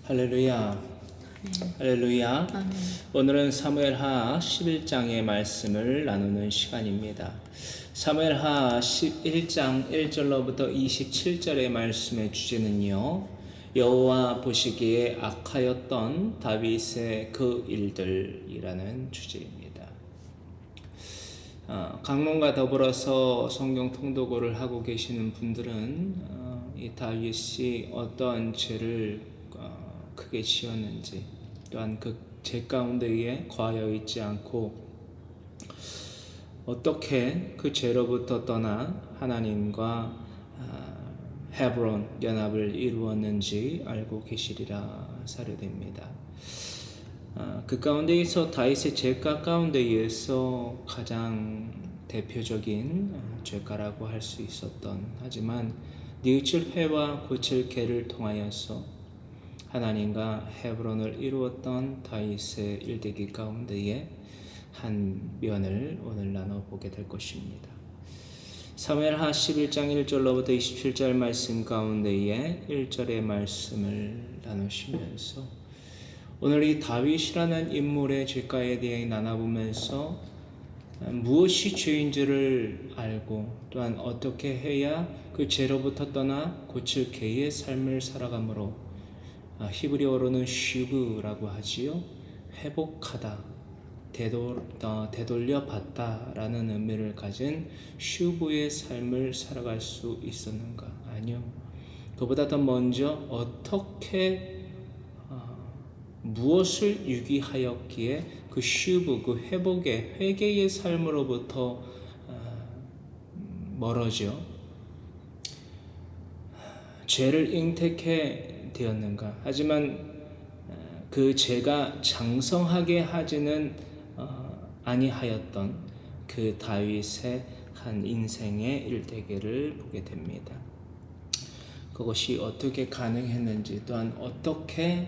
할렐루야. 할렐루야. 아멘. 오늘은 사무엘하 11장의 말씀을 나누는 시간입니다. 사무엘하 11장 1절로부터 27절의 말씀의 주제는요, 여호와 보시기에 악하였던 다윗의 그 일들이라는 주제입니다. 강론과 더불어서 성경 통독을 하고 계시는 분들은 이 다윗이 어떠한 죄를 크게 지었는지, 또한 그 죄 가운데에 거하여 있지 않고 어떻게 그 죄로부터 떠나 하나님과 헤브론 연합을 이루었는지 알고 계시리라 사료됩니다. 그 가운데에서 다윗의 죄가 가운데에서 가장 대표적인 죄가라고 할 수 있었던, 하지만 뉘우칠 회와 고칠 개를 통하여서 하나님과 헤브론을 이루었던 다윗의 일대기 가운데에 한 면을 오늘 나눠보게 될 것입니다. 사무엘하 11장 1절로부터 27절 말씀 가운데에 1절의 말씀을 나누시면서 오늘 이 다윗이라는 인물의 죄가에 대해 나눠보면서 무엇이 죄인지를 알고, 또한 어떻게 해야 그 죄로부터 떠나 고칠 개의 삶을 살아가므로, 히브리어로는 슈브라고 하지요, 회복하다, 되돌려받다라는 의미를 가진 슈브의 삶을 살아갈 수 있었는가? 아니요. 그보다 더 먼저 어떻게 무엇을 유기하였기에 그 슈브, 그 회복의 회개의 삶으로부터 멀어져 죄를 잉태케 되었는가? 하지만 그 죄가 장성하게 하지는 아니하였던 그 다윗의 한 인생의 일대기를 보게 됩니다. 그것이 어떻게 가능했는지, 또한 어떻게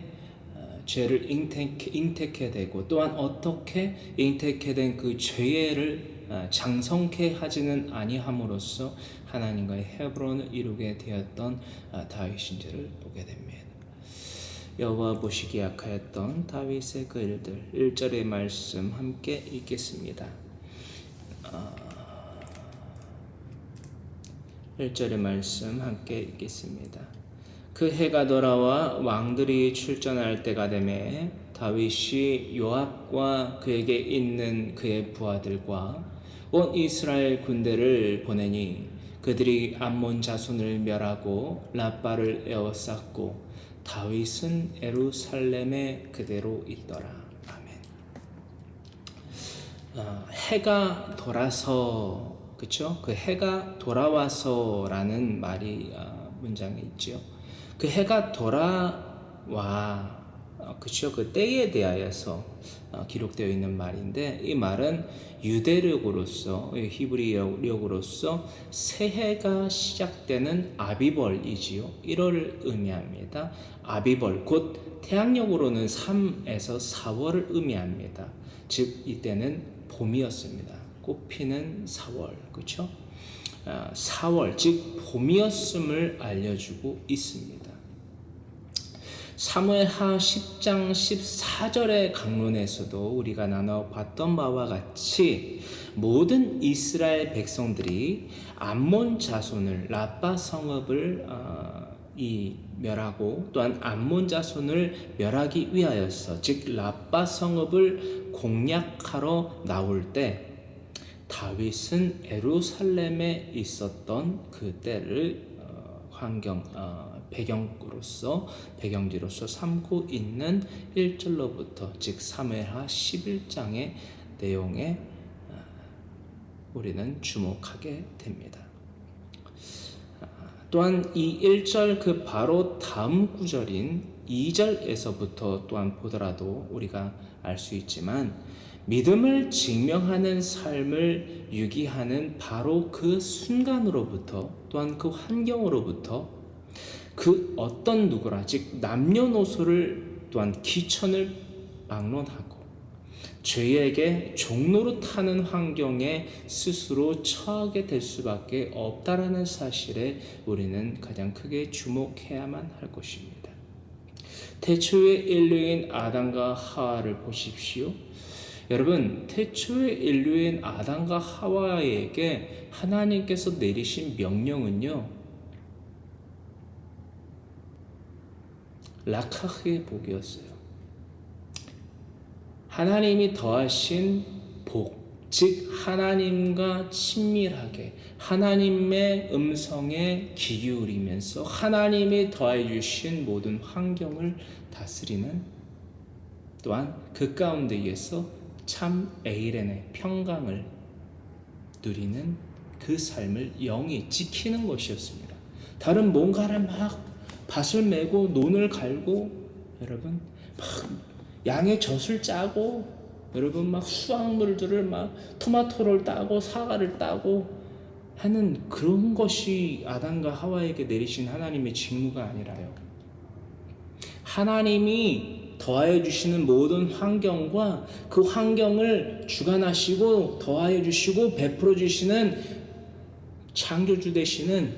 죄를 잉태케 되고, 또한 어떻게 잉태케 된 그 죄를 장성케 하지는 아니함으로써 하나님과의 헤브론을 이루게 되었던 다윗인지를 보게 됩니다. 여호와 보시기에 악하였던 다윗의 그 일들, 1절의 말씀 함께 읽겠습니다. 1절의 말씀 함께 읽겠습니다. 그 해가 돌아와 왕들이 출전할 때가 되매 다윗이 요압과 그에게 있는 그의 부하들과 온 이스라엘 군대를 보내니 그들이 암몬 자손을 멸하고 라빠를 에워쌌고 다윗은 예루살렘에 그대로 있더라. 아멘. 해가 돌아서, 그렇죠? 그 해가 돌아와서라는 말이 문장에 있죠. 그 해가 돌아와, 그렇죠? 그 때에 대하여서 기록되어 있는 말인데, 이 말은 유대력으로서, 히브리력으로서 새해가 시작되는 아비벌이지요. 1월을 의미합니다. 아비벌, 곧 태양력으로는 3에서 4월을 의미합니다. 즉 이때는 봄이었습니다. 꽃피는 4월, 그렇죠? 4월, 즉 봄이었음을 알려주고 있습니다. 사무엘하 10장 14절의 강론에서도 우리가 나눠봤던 바와 같이 모든 이스라엘 백성들이 암몬 자손을, 라빠 성읍을 멸하고, 또한 암몬 자손을 멸하기 위하여서, 즉 라빠 성읍을 공략하러 나올 때 다윗은 예루살렘에 있었던 그 때를 배경지로서 삼고 있는 1절로부터, 즉 사무엘하 11장의 내용에 우리는 주목하게 됩니다. 또한 이 1절 그 바로 다음 구절인 2절에서부터 또한 보더라도 우리가 알 수 있지만, 믿음을 증명하는 삶을 유기하는 바로 그 순간으로부터, 또한 그 환경으로부터 그 어떤 누구라, 즉 남녀노소를, 또한 기천을 막론하고 죄에게 종노릇하는 환경에 스스로 처하게 될 수밖에 없다라는 사실에 우리는 가장 크게 주목해야만 할 것입니다. 태초의 인류인 아담과 하와를 보십시오. 여러분, 태초의 인류인 아담과 하와에게 하나님께서 내리신 명령은요, 라카흐의 복이었어요. 하나님이 더하신 복, 즉 하나님과 친밀하게 하나님의 음성에 귀 기울이면서 하나님이 더해 주신 모든 환경을 다스리는, 또한 그 가운데에서 참 에이렌의 평강을 누리는 그 삶을 영이 지키는 것이었습니다. 다른 뭔가를 막 밭을 메고 논을 갈고, 여러분 막 양의 젖을 짜고, 여러분 막 수확물들을 막 토마토를 따고 사과를 따고 하는 그런 것이 아담과 하와에게 내리신 하나님의 직무가 아니라요. 하나님이 더하여 주시는 모든 환경과 그 환경을 주관하시고 더하여 주시고 베풀어 주시는 창조주 되시는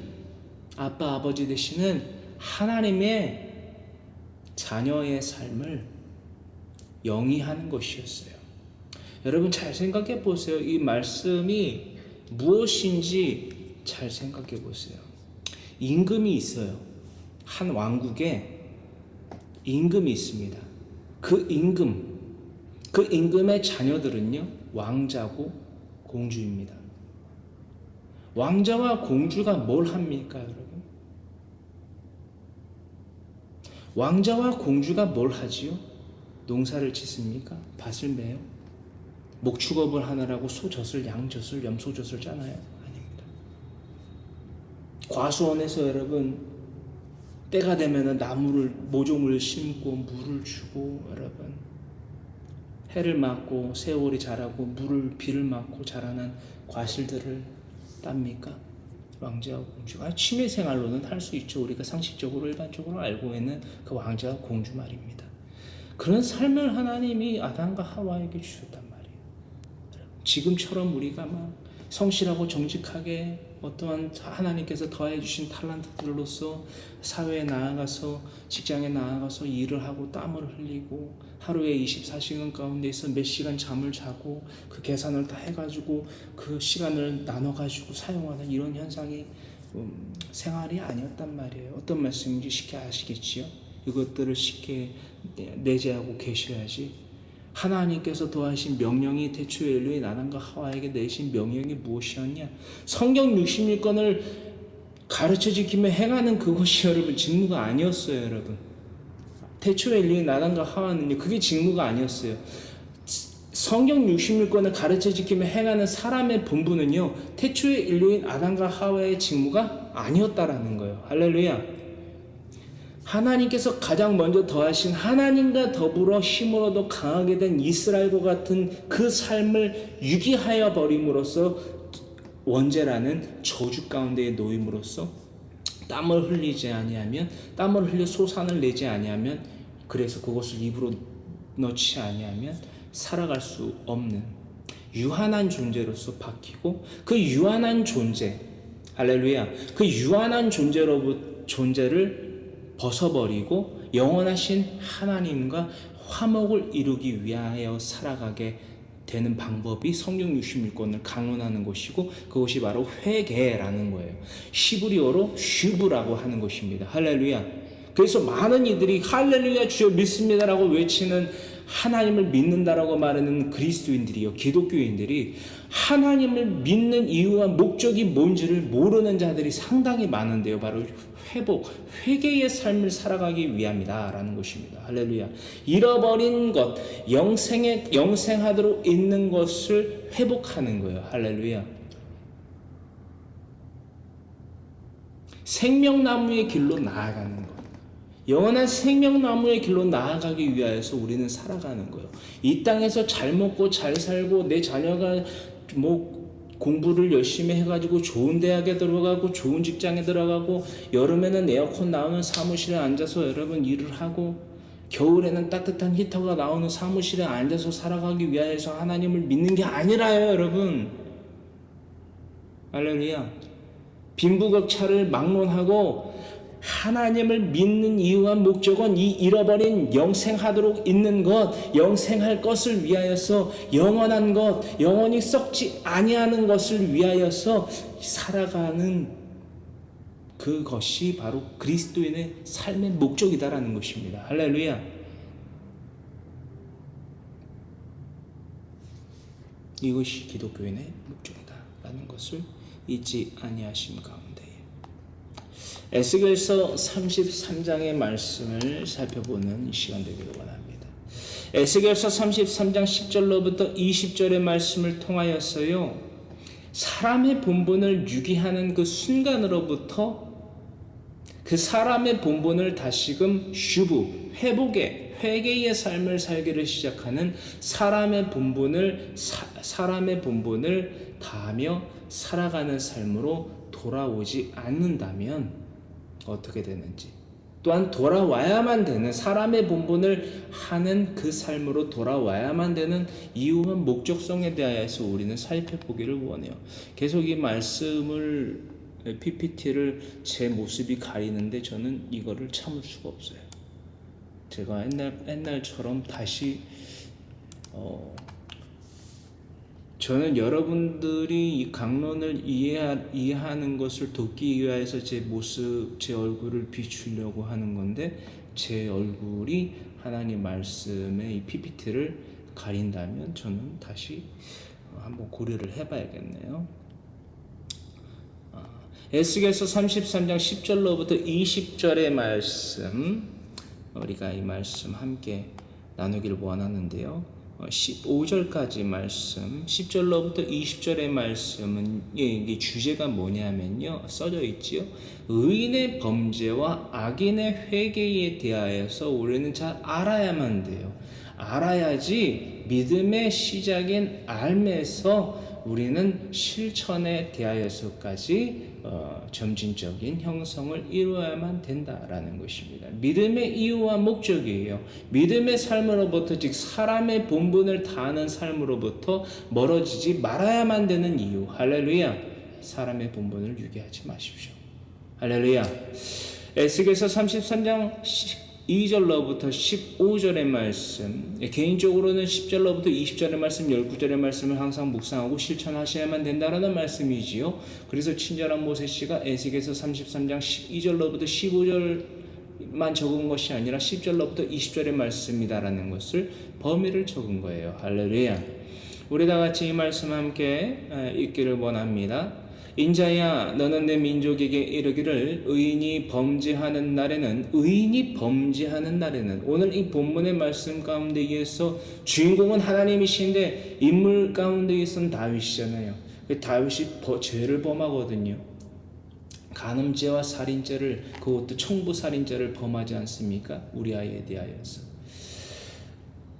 아빠 아버지 되시는 하나님의 자녀의 삶을 영위하는 것이었어요. 여러분 잘 생각해 보세요. 이 말씀이 무엇인지 잘 생각해 보세요. 임금이 있어요. 한 왕국에 임금이 있습니다. 그 임금의 자녀들은요, 왕자고 공주입니다. 왕자와 공주가 뭘 합니까, 여러분? 왕자와 공주가 뭘 하지요? 농사를 짓습니까? 밭을 매요? 목축업을 하느라고 소젖을, 양젖을, 염소젖을 짜나요? 아닙니다. 과수원에서 여러분 때가 되면 나무를, 모종을 심고 물을 주고, 여러분 해를 맞고 세월이 자라고 비를 맞고 자라는 과실들을 땁니까? 왕자와 공주가 취미생활로는 할 수 있죠. 우리가 상식적으로 일반적으로 알고 있는 그 왕자와 공주 말입니다. 그런 삶을 하나님이 아담과 하와에게 주셨단 말이에요. 지금처럼 우리가 막 성실하고 정직하게 어떠한 하나님께서 더해 주신 탤런트들로서 사회에 나아가서 직장에 나아가서 일을 하고 땀을 흘리고 하루에 24시간 가운데서 몇 시간 잠을 자고 그 계산을 다 해가지고 그 시간을 나눠가지고 사용하는 이런 현상이 생활이 아니었단 말이에요. 어떤 말씀인지 쉽게 아시겠지요? 이것들을 쉽게 내재하고 계셔야지. 하나님께서 더하신 명령이 태초의 인류인 아담과 하와에게 내신 명령이 무엇이었냐? 성경 66권을 가르쳐 지키며 행하는 그것이 여러분 직무가 아니었어요. 여러분 태초의 인류인 아담과 하와는요, 그게 직무가 아니었어요. 성경 66권을 가르쳐 지키며 행하는 사람의 본분은요, 태초의 인류인 아담과 하와의 직무가 아니었다라는 거예요. 할렐루야. 하나님께서 가장 먼저 더하신 하나님과 더불어 힘으로도 강하게 된 이스라엘과 같은 그 삶을 유기하여 버림으로써 원죄라는 저주 가운데에 놓임으로써 땀을 흘리지 아니하면, 땀을 흘려 소산을 내지 아니하면, 그래서 그것을 입으로 넣지 아니하면 살아갈 수 없는 유한한 존재로서 바뀌고, 그 유한한 존재, 할렐루야, 그 유한한 존재를 벗어버리고 영원하신 하나님과 화목을 이루기 위하여 살아가게 되는 방법이 성경 66권을 강론하는 것이고, 그것이 바로 회개라는 거예요. 히브리어로 슈브라고 하는 것입니다. 할렐루야. 그래서 많은 이들이 할렐루야 주여 믿습니다라고 외치는, 하나님을 믿는다라고 말하는 그리스도인들이요, 기독교인들이 하나님을 믿는 이유와 목적이 뭔지를 모르는 자들이 상당히 많은데요, 바로 회개의 삶을 살아가기 위함이다 라는 것입니다. 할렐루야. 잃어버린 것, 영생하도록 있는 것을 회복하는 거예요. 할렐루야. 생명나무의 길로 나아가는 것, 영원한 생명나무의 길로 나아가기 위하여서 우리는 살아가는 거예요. 이 땅에서 잘 먹고 잘 살고 내 자녀가 공부를 열심히 해가지고 좋은 대학에 들어가고 좋은 직장에 들어가고, 여름에는 에어컨 나오는 사무실에 앉아서 여러분 일을 하고, 겨울에는 따뜻한 히터가 나오는 사무실에 앉아서 살아가기 위하여서 하나님을 믿는 게 아니라요, 여러분. 할렐루야. 빈부격차를 막론하고 하나님을 믿는 이유와 목적은 이 잃어버린 영생하도록 있는 것, 영생할 것을 위하여서 영원한 것, 영원히 썩지 아니하는 것을 위하여서 살아가는 그것이 바로 그리스도인의 삶의 목적이다라는 것입니다. 할렐루야. 이것이 기독교인의 목적이다라는 것을 잊지 아니하심 가운데 에스겔서 33장의 말씀을 살펴보는 시간 되기를 원합니다. 에스겔서 33장 10절로부터 20절의 말씀을 통하여서요, 사람의 본분을 유기하는 그 순간으로부터 그 사람의 본분을 다시금 회개의 삶을 살기를 시작하는 사람의 본분을 다하며 살아가는 삶으로 돌아오지 않는다면 어떻게 되는지, 또한 돌아와야만 되는 사람의 본분을 하는 그 삶으로 돌아와야만 되는 이유와 목적성에 대하여서 우리는 살펴보기를 원해요. 계속 이 말씀을 PPT를 제 모습이 가리는데 저는 이거를 참을 수가 없어요. 제가 옛날처럼 다시 저는 여러분들이 이 강론을 이해하는 것을 돕기 위해서 제 모습, 제 얼굴을 비추려고 하는 건데, 제 얼굴이 하나님 말씀의 이 PPT를 가린다면 저는 다시 한번 고려를 해봐야겠네요. 에스겔서 33장 10절로부터 20절의 말씀, 우리가 이 말씀 함께 나누기를 원하는데요. 15절까지 말씀, 10절로부터 20절의 말씀은 이게 주제가 뭐냐면요, 써져 있지요. 의인의 범죄와 악인의 회개에 대하여서 우리는 잘 알아야만 돼요. 알아야지 믿음의 시작인 알면서 우리는 실천에 대하여서까지 점진적인 형성을 이루어야만 된다라는 것입니다. 믿음의 이유와 목적이에요. 믿음의 삶으로부터, 즉 사람의 본분을 다하는 삶으로부터 멀어지지 말아야만 되는 이유. 할렐루야. 사람의 본분을 유기하지 마십시오. 할렐루야. 에스겔서 33장 2절로부터 15절의 말씀, 개인적으로는 10절로부터 20절의 말씀, 19절의 말씀을 항상 묵상하고 실천하셔야만 된다라는 말씀이지요. 그래서 친절한 모세씨가 에스겔서 33장 12절로부터 15절만 적은 것이 아니라 10절로부터 20절의 말씀이다라는 것을 범위를 적은 거예요. 할렐루야. 우리 다 같이 이 말씀 함께 읽기를 원합니다. 인자야, 너는 내 민족에게 이르기를 의인이 범죄하는 날에는 오늘 이 본문의 말씀 가운데에서 주인공은 하나님이신데 인물 가운데에서는 다윗이잖아요. 다윗이 죄를 범하거든요. 간음죄와 살인죄를, 그것도 청부살인죄를 범하지 않습니까? 우리아에 대하여서.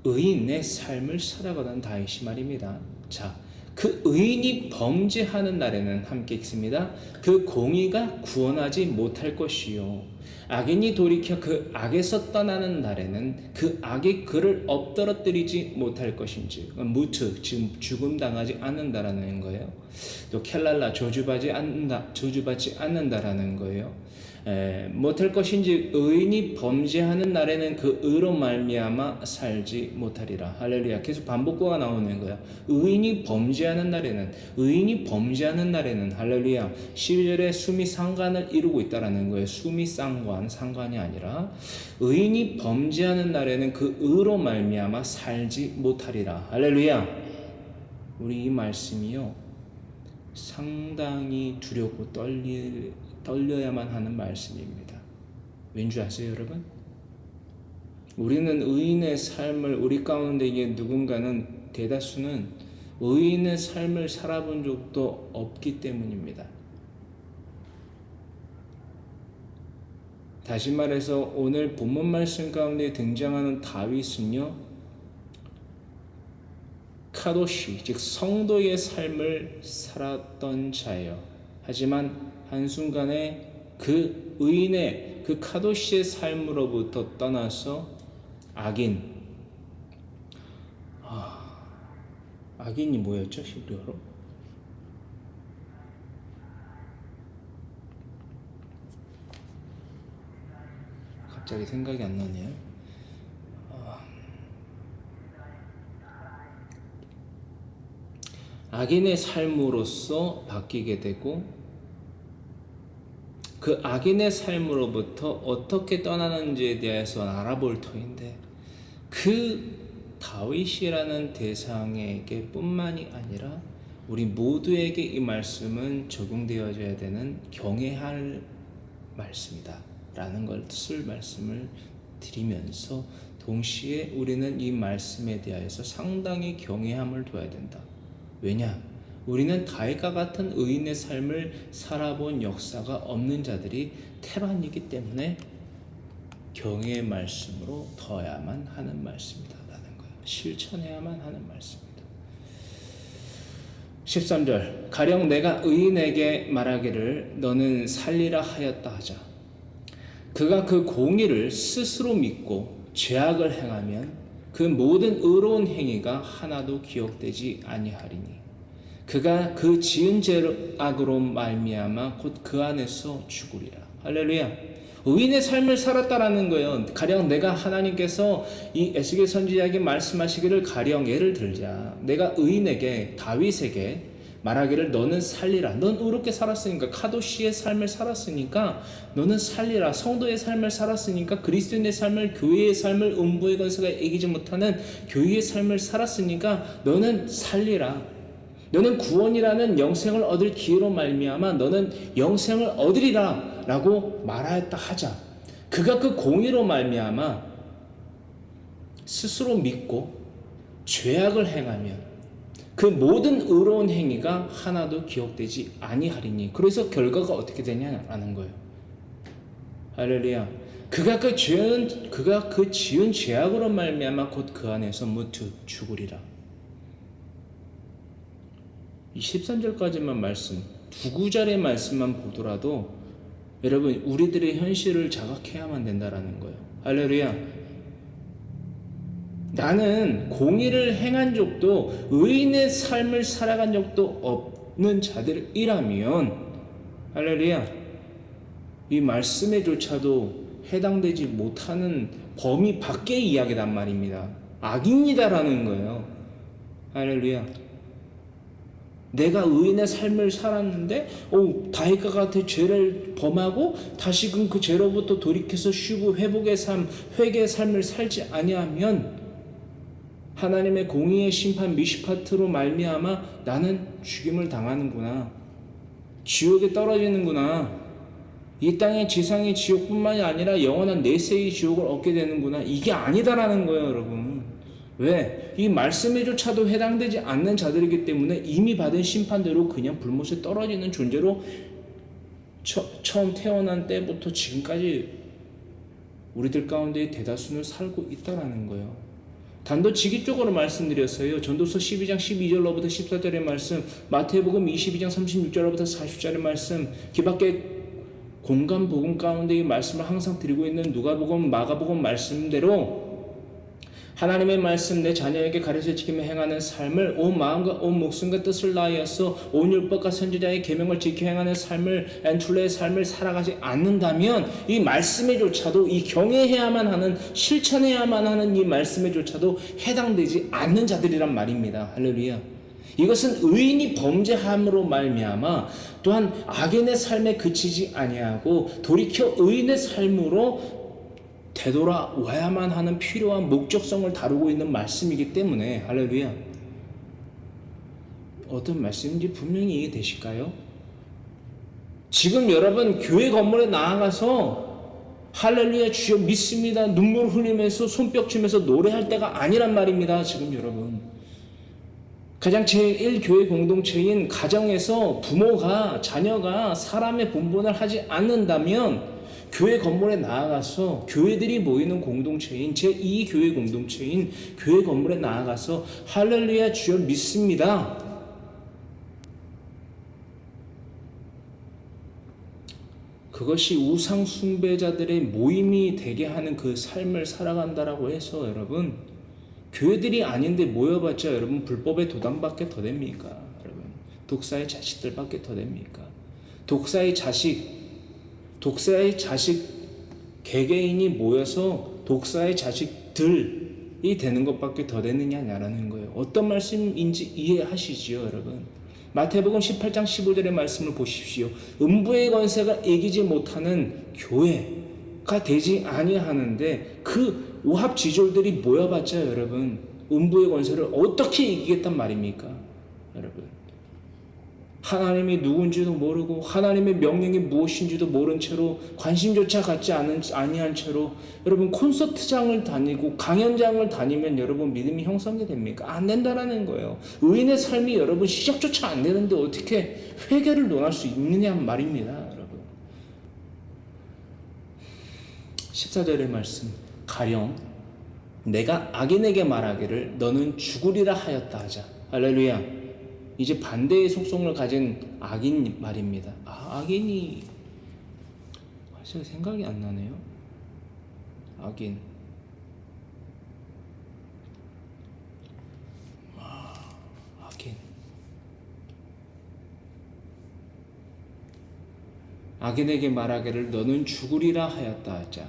의인의 삶을 살아가는 다윗이 말입니다. 자, 그 의인이 범죄하는 날에는 함께 읽습니다. 그 공의가 구원하지 못할 것이요, 악인이 돌이켜 그 악에서 떠나는 날에는 그 악이 그를 엎드러뜨리지 못할 것인지, 무트, 지금 죽음 당하지 않는다라는 거예요. 또 켈랄라, 저주받지 않는다라는 거예요. 못할 것인지, 의인이 범죄하는 날에는 그 의로 말미암아 살지 못하리라. 할렐루야. 계속 반복구가 나오는 거야. 의인이 범죄하는 날에는 할렐루야. 12절에 숨이 상관을 이루고 있다라는 거예요. 숨이 상관이 아니라 의인이 범죄하는 날에는 그 의로 말미암아 살지 못하리라. 할렐루야. 우리 이 말씀이요, 상당히 두렵고 떨려야만 하는 말씀입니다. 왠지 아세요, 여러분? 우리는 의인의 삶을, 우리 가운데에 대다수는 의인의 삶을 살아본 적도 없기 때문입니다. 다시 말해서 오늘 본문 말씀 가운데 등장하는 다윗은요, 카도시, 즉 성도의 삶을 살았던 자예요. 하지만 한순간에 그 의인의, 그 카도시의 삶으로부터 떠나서 악인이 뭐였죠? 히브리어로? 갑자기 생각이 안 나네요. 악인의 삶으로서 바뀌게 되고 그 악인의 삶으로부터 어떻게 떠나는지에 대해서 알아볼 터인데 그 다윗이라는 대상에게 뿐만이 아니라 우리 모두에게 이 말씀은 적용되어져야 되는 경외할 말씀이다 라는 것을 말씀을 드리면서 동시에 우리는 이 말씀에 대하여서 상당히 경외함을 둬야 된다. 왜냐? 우리는 다윗과 같은 의인의 삶을 살아본 역사가 없는 자들이 태반이기 때문에 경외의 말씀으로 둬야만 하는 말씀이다 라는 거예요. 실천해야만 하는 말씀입니다. 13절 가령 내가 의인에게 말하기를 너는 살리라 하였다 하자. 그가 그 공의를 스스로 믿고 죄악을 행하면 그 모든 의로운 행위가 하나도 기억되지 아니하리니 그가 그 지은 죄악으로 말미암아 곧 그 안에서 죽으리라. 할렐루야. 의인의 삶을 살았다라는 거예요. 가령 내가 하나님께서 이 에스겔 선지자에게 말씀하시기를 가령 예를 들자 내가 의인에게 다윗에게 말하기를 너는 살리라. 넌 의롭게 살았으니까 카도시의 삶을 살았으니까 너는 살리라. 성도의 삶을 살았으니까 그리스도인의 삶을 교회의 삶을 음부의 권세가 이기지 못하는 교회의 삶을 살았으니까 너는 살리라. 너는 구원이라는 영생을 얻을 기회로 말미암아 너는 영생을 얻으리라 라고 말하였다 하자. 그가 그 공의로 말미암아 스스로 믿고 죄악을 행하면 그 모든 의로운 행위가 하나도 기억되지 아니하리니 그래서 결과가 어떻게 되냐라는 거예요. 할렐루야. 그가 그 지은 죄악으로 말미암아 곧 그 안에서 무트 죽으리라. 이 13절까지만 말씀, 두 구절의 말씀만 보더라도 여러분 우리들의 현실을 자각해야만 된다라는 거예요. 할렐루야. 나는 공의를 행한 적도 의인의 삶을 살아간 적도 없는 자들이라면 할렐루야. 이 말씀에조차도 해당되지 못하는 범위 밖의 이야기란 말입니다. 악인이다라는 거예요. 할렐루야. 내가 의인의 삶을 살았는데 다윗과 같은 죄를 범하고 다시금 그 죄로부터 돌이켜서 쉬고 회복의 삶, 회개의 삶을 살지 아니하면 하나님의 공의의 심판 미시파트로 말미암아 나는 죽임을 당하는구나. 지옥에 떨어지는구나. 이 땅의 지상의 지옥뿐만이 아니라 영원한 내세의 지옥을 얻게 되는구나. 이게 아니다라는 거예요, 여러분. 왜? 이 말씀에조차도 해당되지 않는 자들이기 때문에 이미 받은 심판대로 그냥 불못에 떨어지는 존재로 처음 태어난 때부터 지금까지 우리들 가운데 대다수는 살고 있다라는 거예요. 단도직입적으로 말씀드렸어요. 전도서 12장 12절로부터 14절의 말씀, 마태복음 22장 36절로부터 40절의 말씀, 기밖에 공간 복음 가운데 이 말씀을 항상 드리고 있는 누가복음, 마가복음 말씀대로 하나님의 말씀 내 자녀에게 가르쳐 지키며 행하는 삶을 온 마음과 온 목숨과 뜻을 다하여서 온 율법과 선지자의 계명을 지켜 행하는 삶을 엔툴레의 삶을 살아가지 않는다면 이 말씀에조차도 이 경외해야만 하는 실천해야만 하는 이 말씀에조차도 해당되지 않는 자들이란 말입니다. 할렐루야. 이것은 의인이 범죄함으로 말미암아 또한 악인의 삶에 그치지 아니하고 돌이켜 의인의 삶으로 되돌아와야만 하는 필요한 목적성을 다루고 있는 말씀이기 때문에 할렐루야. 어떤 말씀인지 분명히 이해되실까요? 지금 여러분 교회 건물에 나아가서 할렐루야 주여 믿습니다 눈물 흘리면서 손뼉 치면서 노래할 때가 아니란 말입니다. 지금 여러분 가장 제1교회 공동체인 가정에서 부모가 자녀가 사람의 본분을 하지 않는다면 교회 건물에 나아가서 교회들이 모이는 공동체인 제2교회 공동체인 교회 건물에 나아가서 할렐루야 주여 믿습니다 그것이 우상 숭배자들의 모임이 되게 하는 그 삶을 살아간다라고 해서 여러분 교회들이 아닌데 모여봤자 여러분 불법의 도당밖에 더 됩니까? 여러분 독사의 자식들밖에 더 됩니까? 독사의 자식 개개인이 모여서 독사의 자식들이 되는 것밖에 더 되느냐라는 거예요. 어떤 말씀인지 이해하시지요, 여러분? 마태복음 18장 15절의 말씀을 보십시오. 음부의 권세가 이기지 못하는 교회가 되지 아니하는데 그 오합지졸들이 모여봤자 여러분 음부의 권세를 어떻게 이기겠단 말입니까? 여러분 하나님이 누군지도 모르고 하나님의 명령이 무엇인지도 모른 채로 관심조차 갖지 아니한 채로 여러분 콘서트장을 다니고 강연장을 다니면 여러분 믿음이 형성이 됩니까? 안 된다라는 거예요. 의인의 삶이 여러분 시작조차 안 되는데 어떻게 회개를 논할 수 있느냐 말입니다. 여러분 14절의 말씀 가령 내가 악인에게 말하기를 너는 죽으리라 하였다 하자. 할렐루야. 이제 반대의 속성을 가진 악인 말입니다. 악인이 벌써 생각이 안 나네요. 악인. 악인. 악인에게 말하기를 너는 죽으리라 하였다 하자.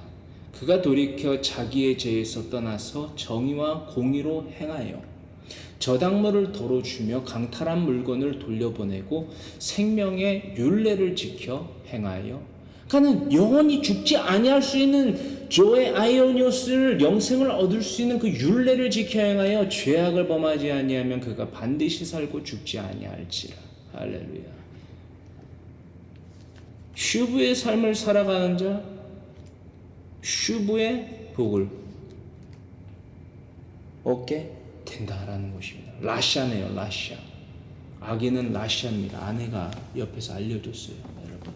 그가 돌이켜 자기의 죄에서 떠나서 정의와 공의로 행하여 저당물을 도로 주며 강탈한 물건을 돌려보내고 생명의 율례를 지켜 행하여 그는 영원히 죽지 아니할 수 있는 조의 아이오니오스를 영생을 얻을 수 있는 그 율례를 지켜 행하여 죄악을 범하지 아니하면 그가 반드시 살고 죽지 아니할지라. 할렐루야. 슈브의 삶을 살아가는 자, 슈브의 복을 얻게 된다라는 것입니다. 라샤네요, 라샤. 악인은 라샤입니다. 아내가 옆에서 알려줬어요, 여러분.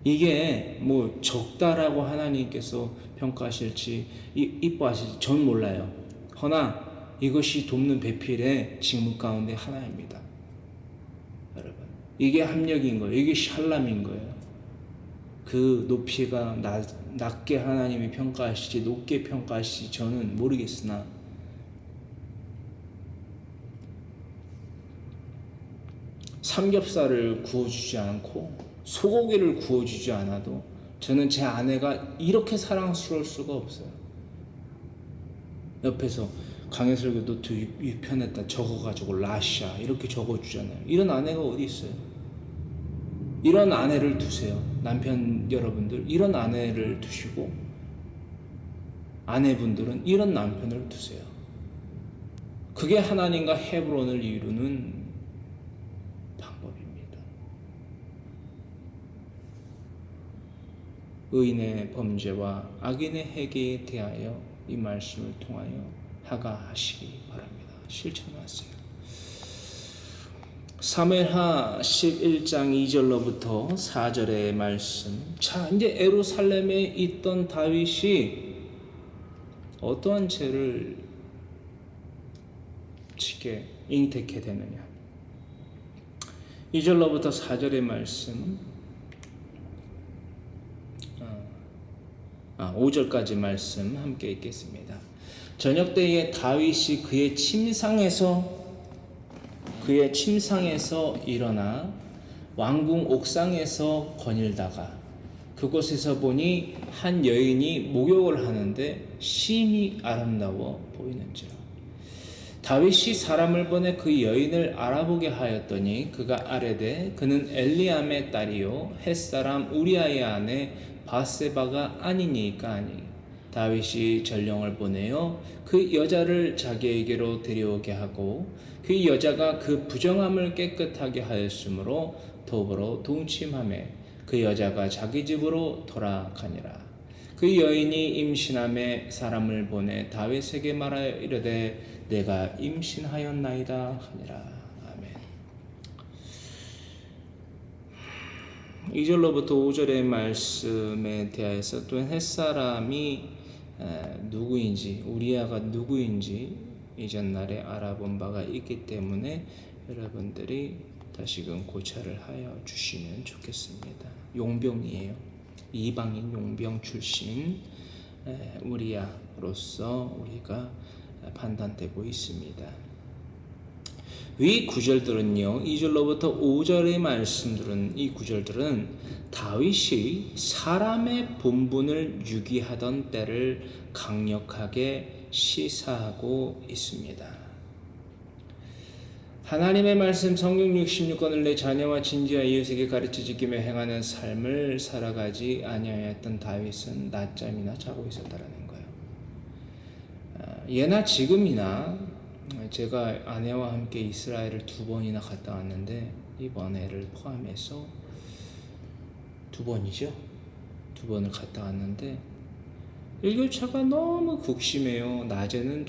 이게 뭐 적다라고 하나님께서 평가하실지 이뻐하실지 전 몰라요. 허나 이것이 돕는 배필의 직무 가운데 하나입니다, 여러분. 이게 합력인 거예요. 이게 샬람인 거예요. 그 높이가 낮게 하나님이 평가하실지 높게 평가하실지 저는 모르겠으나 삼겹살을 구워주지 않고 소고기를 구워주지 않아도 저는 제 아내가 이렇게 사랑스러울 수가 없어요. 옆에서 강해설교도 위편에다 적어가지고 라샤 이렇게 적어주잖아요. 이런 아내가 어디 있어요? 이런 아내를 두세요. 남편 여러분들 이런 아내를 두시고 아내분들은 이런 남편을 두세요. 그게 하나님과 헤브론을 이루는 방법입니다. 의인의 범죄와 악인의 회개에 대하여 이 말씀을 통하여 하가하시기 바랍니다. 실천하세요. 사무엘하 11장 2절로부터 4절의 말씀. 자, 이제 예루살렘에 있던 다윗이 어떠한 죄를 지게 잉태케 되느냐. 2절로부터 4절의 말씀, 5절까지 말씀 함께 읽겠습니다. 저녁 때에 다윗이 그의 침상에서 일어나 왕궁 옥상에서 거닐다가 그곳에서 보니 한 여인이 목욕을 하는데 심히 아름다워 보이는지라. 다윗이 사람을 보내 그 여인을 알아보게 하였더니 그가 아뢰되 그는 엘리암의 딸이요 햇사람 우리아의 아내 바세바가 아니니까 하니 다윗이 전령을 보내어 그 여자를 자기에게로 데려오게 하고 그 여자가 그 부정함을 깨끗하게 하였으므로 더불어 동침하매 그 여자가 자기 집으로 돌아가니라. 그 여인이 임신함에 사람을 보내 다윗에게 말하여 이르되 내가 임신하였나이다 하니라. 아멘. 2절로부터 5절의 말씀에 대하여서 또 햇사람이 누구인지 우리아가 누구인지 이전날에 알아본 바가 있기 때문에 여러분들이 다시금 고찰을 하여 주시면 좋겠습니다. 용병이에요. 이방인 용병 출신 우리아로서 우리가 판단되고 있습니다. 이 구절들은요, 2절로부터 5절의 말씀들은, 이 구절들은 다윗이 사람의 본분을 유기하던 때를 강력하게 시사하고 있습니다. 하나님의 말씀 성경 66권을 내 자녀와 진지와 이웃에게 가르쳐 지키며 행하는 삶을 살아가지 아니하였던 다윗은 낮잠이나 자고 있었다라는 거예요. 예나 지금이나 제가 아내와 함께 이스라엘을 2번이나 갔다 왔는데, 이번 해를 포함해서 2번이죠. 2번을 갔다 왔는데 일교차가 너무 극심해요. 낮에는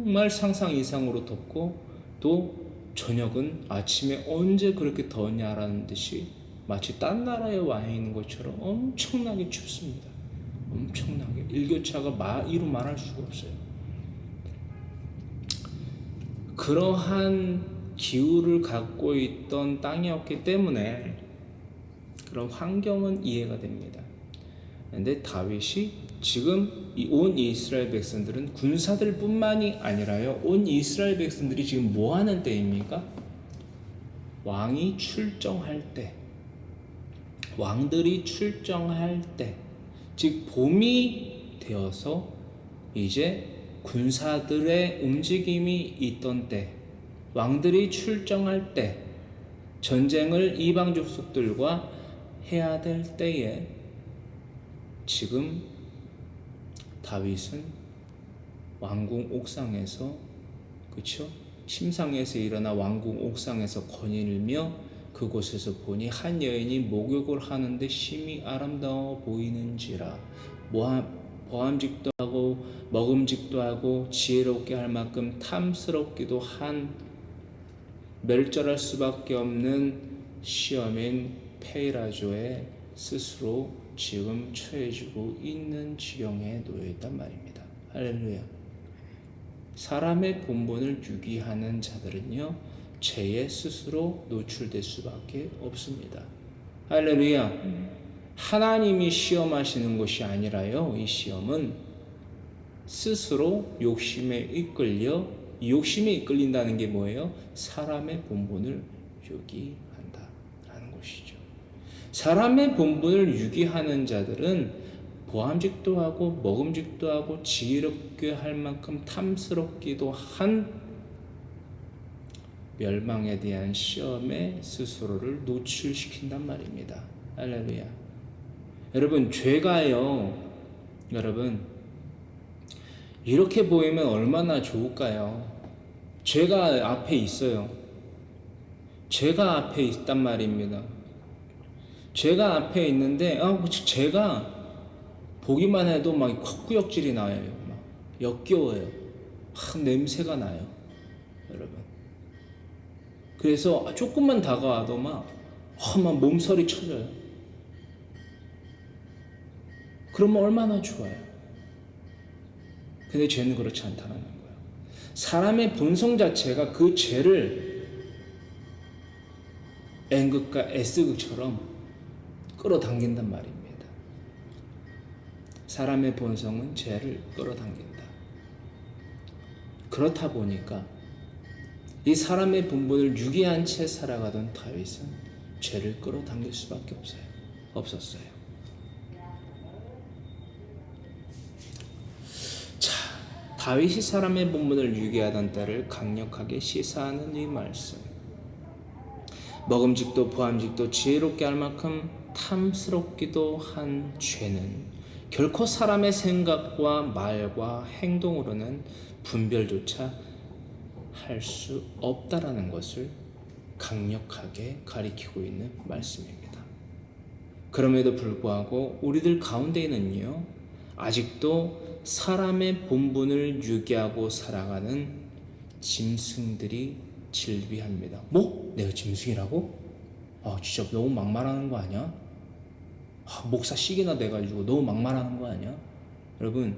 정말 상상 이상으로 덥고, 또 저녁은 아침에 언제 그렇게 더웠냐라는 듯이 마치 딴 나라에 와 있는 것처럼 엄청나게 춥습니다. 엄청나게. 일교차가 이루 말할 수가 없어요. 그러한 기후를 갖고 있던 땅이었기 때문에 그런 환경은 이해가 됩니다. 그런데 다윗이 지금 온 이스라엘 백성들은 군사들 뿐만이 아니라요, 온 이스라엘 백성들이 지금 뭐 하는 때입니까? 왕이 출정할 때, 왕들이 출정할 때, 즉 봄이 되어서 이제 군사들의 움직임이 있던 때, 왕들이 출정할 때, 전쟁을 이방 족속들과 해야 될 때에 지금 다윗은 왕궁 옥상에서, 그쵸? 침상에서 일어나 왕궁 옥상에서 거닐며 그곳에서 보니 한 여인이 목욕을 하는데 심히 아름다워 보이는지라. 보암직도 하고 먹음직도 하고 지혜롭게 할 만큼 탐스럽기도 한 멸절할 수밖에 없는 시험인 페이라조에 스스로 지금 처해지고 있는 지경에 놓여 있단 말입니다. 할렐루야. 사람의 본분을 유기하는 자들은요, 죄에 스스로 노출될 수밖에 없습니다. 할렐루야. 하나님이 시험하시는 것이 아니라요, 이 시험은 스스로 욕심에 이끌린다는 게 뭐예요? 사람의 본분을 유기한다라는 것이죠. 사람의 본분을 유기하는 자들은 보암직도 하고 먹음직도 하고 지혜롭게 할 만큼 탐스럽기도 한 멸망에 대한 시험에 스스로를 노출시킨단 말입니다. 할렐루야. 여러분, 죄가요, 여러분, 이렇게 보이면 얼마나 좋을까요? 죄가 앞에 있어요. 죄가 앞에 있단 말입니다. 죄가 앞에 있는데, 죄가 보기만 해도 막 콧구역질이 나요. 막 역겨워요. 냄새가 나요. 여러분. 그래서 조금만 다가와도 막 몸서리 쳐져요. 그러면 얼마나 좋아요. 근데 죄는 그렇지 않다는 거예요. 사람의 본성 자체가 그 죄를 N극과 S극처럼 끌어당긴단 말입니다. 사람의 본성은 죄를 끌어당긴다. 그렇다 보니까 이 사람의 본분을 유기한 채 살아가던 다윗은 죄를 끌어당길 수밖에 없었어요. 자, 다윗이 사람의 본분을 유기하던 때를 강력하게 시사하는 이 말씀. 먹음직도 보암직도 지혜롭게 할 만큼 탐스럽기도 한 죄는 결코 사람의 생각과 말과 행동으로는 분별조차 할 수 없다라는 것을 강력하게 가리키고 있는 말씀입니다. 그럼에도 불구하고 우리들 가운데에는요, 아직도 사람의 본분을 유기하고 살아가는 짐승들이 질비합니다. 뭐? 내가 짐승이라고? 진짜 너무 막말하는 거 아니야? 목사 시기나 돼가지고 너무 막말하는 거 아니야? 여러분,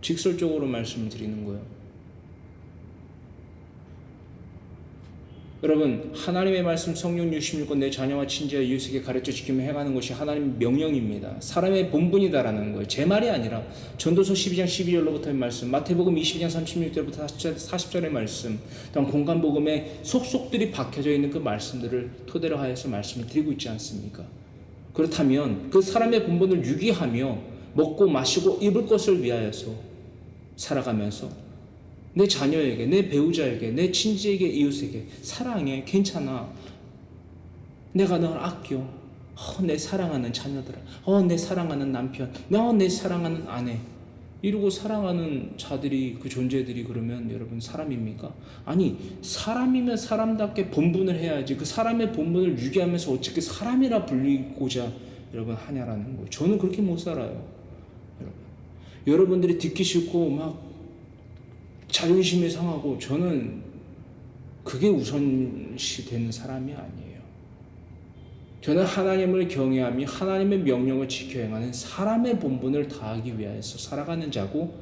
직설적으로 말씀을 드리는 거예요. 여러분, 하나님의 말씀 성령 66권 내 자녀와 친지와 이웃에게 가르쳐 지키며 행하는 것이 하나님의 명령입니다. 사람의 본분이다라는 거예요. 제 말이 아니라 전도서 12장 12절로부터의 말씀, 마태복음 22장 36절부터 40절의 말씀, 또한 공간복음에 속속들이 박혀져 있는 그 말씀들을 토대로 하여서 말씀을 드리고 있지 않습니까? 그렇다면 그 사람의 본분을 유기하며 먹고 마시고 입을 것을 위하여서 살아가면서 내 자녀에게, 내 배우자에게, 내 친지에게, 이웃에게 사랑해, 괜찮아, 내가 널 아껴, 내 사랑하는 자녀들아, 내 사랑하는 남편, 내 사랑하는 아내, 이러고 사랑하는 자들이, 그 존재들이 그러면 여러분 사람입니까? 아니, 사람이면 사람답게 본분을 해야지 그 사람의 본분을 유기하면서 어떻게 사람이라 불리고자 여러분 하냐라는 거예요. 저는 그렇게 못 살아요. 여러분들이 듣기 싫고 막 자존심이 상하고, 저는 그게 우선시 되는 사람이 아니에요. 저는 하나님을 경외하며 하나님의 명령을 지켜 행하는 사람의 본분을 다하기 위해서 살아가는 자고,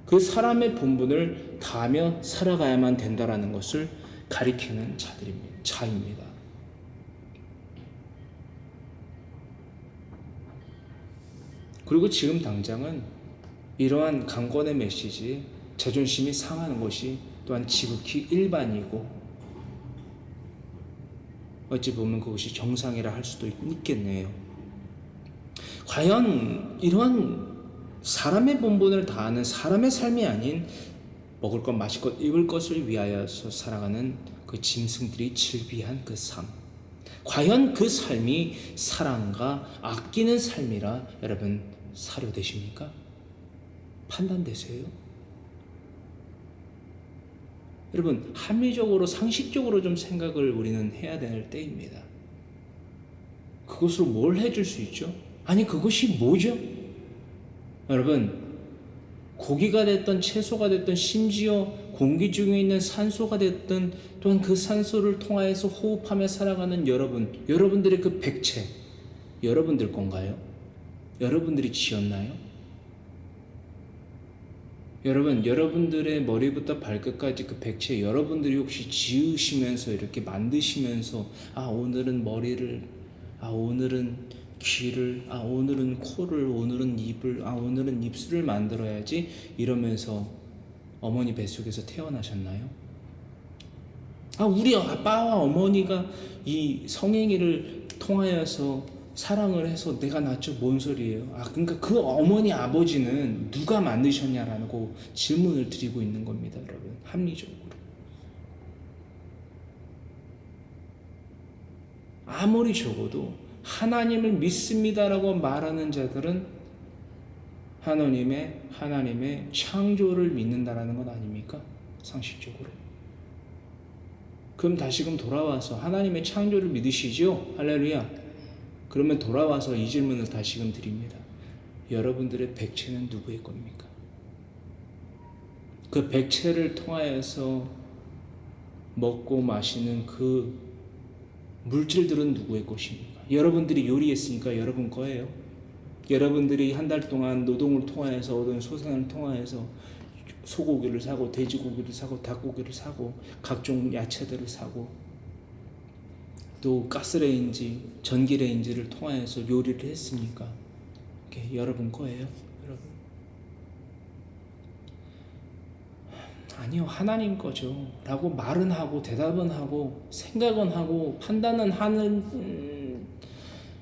그 사람의 본분을 다하며 살아가야만 된다라는 것을 가리키는 자입니다. 그리고 지금 당장은 이러한 강권의 메시지, 자존심이 상하는 것이 또한 지극히 일반이고, 어찌 보면 그것이 정상이라 할 수도 있겠네요. 과연 이러한 사람의 본분을 다하는 사람의 삶이 아닌 먹을 것, 마실 것, 입을 것을 위하여서 살아가는 그 짐승들이 즐비한 그 삶, 과연 그 삶이 사랑과 아끼는 삶이라 여러분 사료되십니까? 판단되세요? 여러분, 합리적으로 상식적으로 좀 생각을 우리는 해야 될 때입니다. 그것으로 뭘 해줄 수 있죠? 아니, 그것이 뭐죠? 여러분, 고기가 됐든 채소가 됐든 심지어 공기 중에 있는 산소가 됐든, 또한 그 산소를 통하여서 호흡하며 살아가는 여러분들의 그 백체, 여러분들 건가요? 여러분들이 지었나요? 여러분들의 머리부터 발끝까지 그 백체 여러분들이 혹시 지으시면서 이렇게 만드시면서, 오늘은 머리를, 오늘은 귀를, 오늘은 코를, 오늘은 입을, 오늘은 입술을 만들어야지 이러면서 어머니 뱃속에서 태어나셨나요? 우리 아빠와 어머니가 이 성행위를 통하여서 사랑을 해서 내가 낳죠? 뭔 소리예요? 그러니까 그 어머니 아버지는 누가 만드셨냐라고 질문을 드리고 있는 겁니다, 여러분. 합리적으로. 아무리 적어도 하나님을 믿습니다라고 말하는 자들은 하나님의 창조를 믿는다라는 것 아닙니까? 상식적으로. 그럼 다시금 돌아와서 하나님의 창조를 믿으시죠? 할렐루야. 그러면 돌아와서 이 질문을 다시금 드립니다. 여러분들의 백체는 누구의 겁니까? 그 백체를 통하여서 먹고 마시는 그 물질들은 누구의 것입니까? 여러분들이 요리했으니까 여러분 거예요. 여러분들이 한 달 동안 노동을 통하여서 얻은 소생을 통하여서 소고기를 사고 돼지고기를 사고 닭고기를 사고 각종 야채들을 사고 또 가스레인지, 전기레인지를 통하여서 요리를 했으니까 그게 여러분 거예요, 여러분? 아니요, 하나님 거죠 라고 말은 하고 대답은 하고 생각은 하고 판단은 하는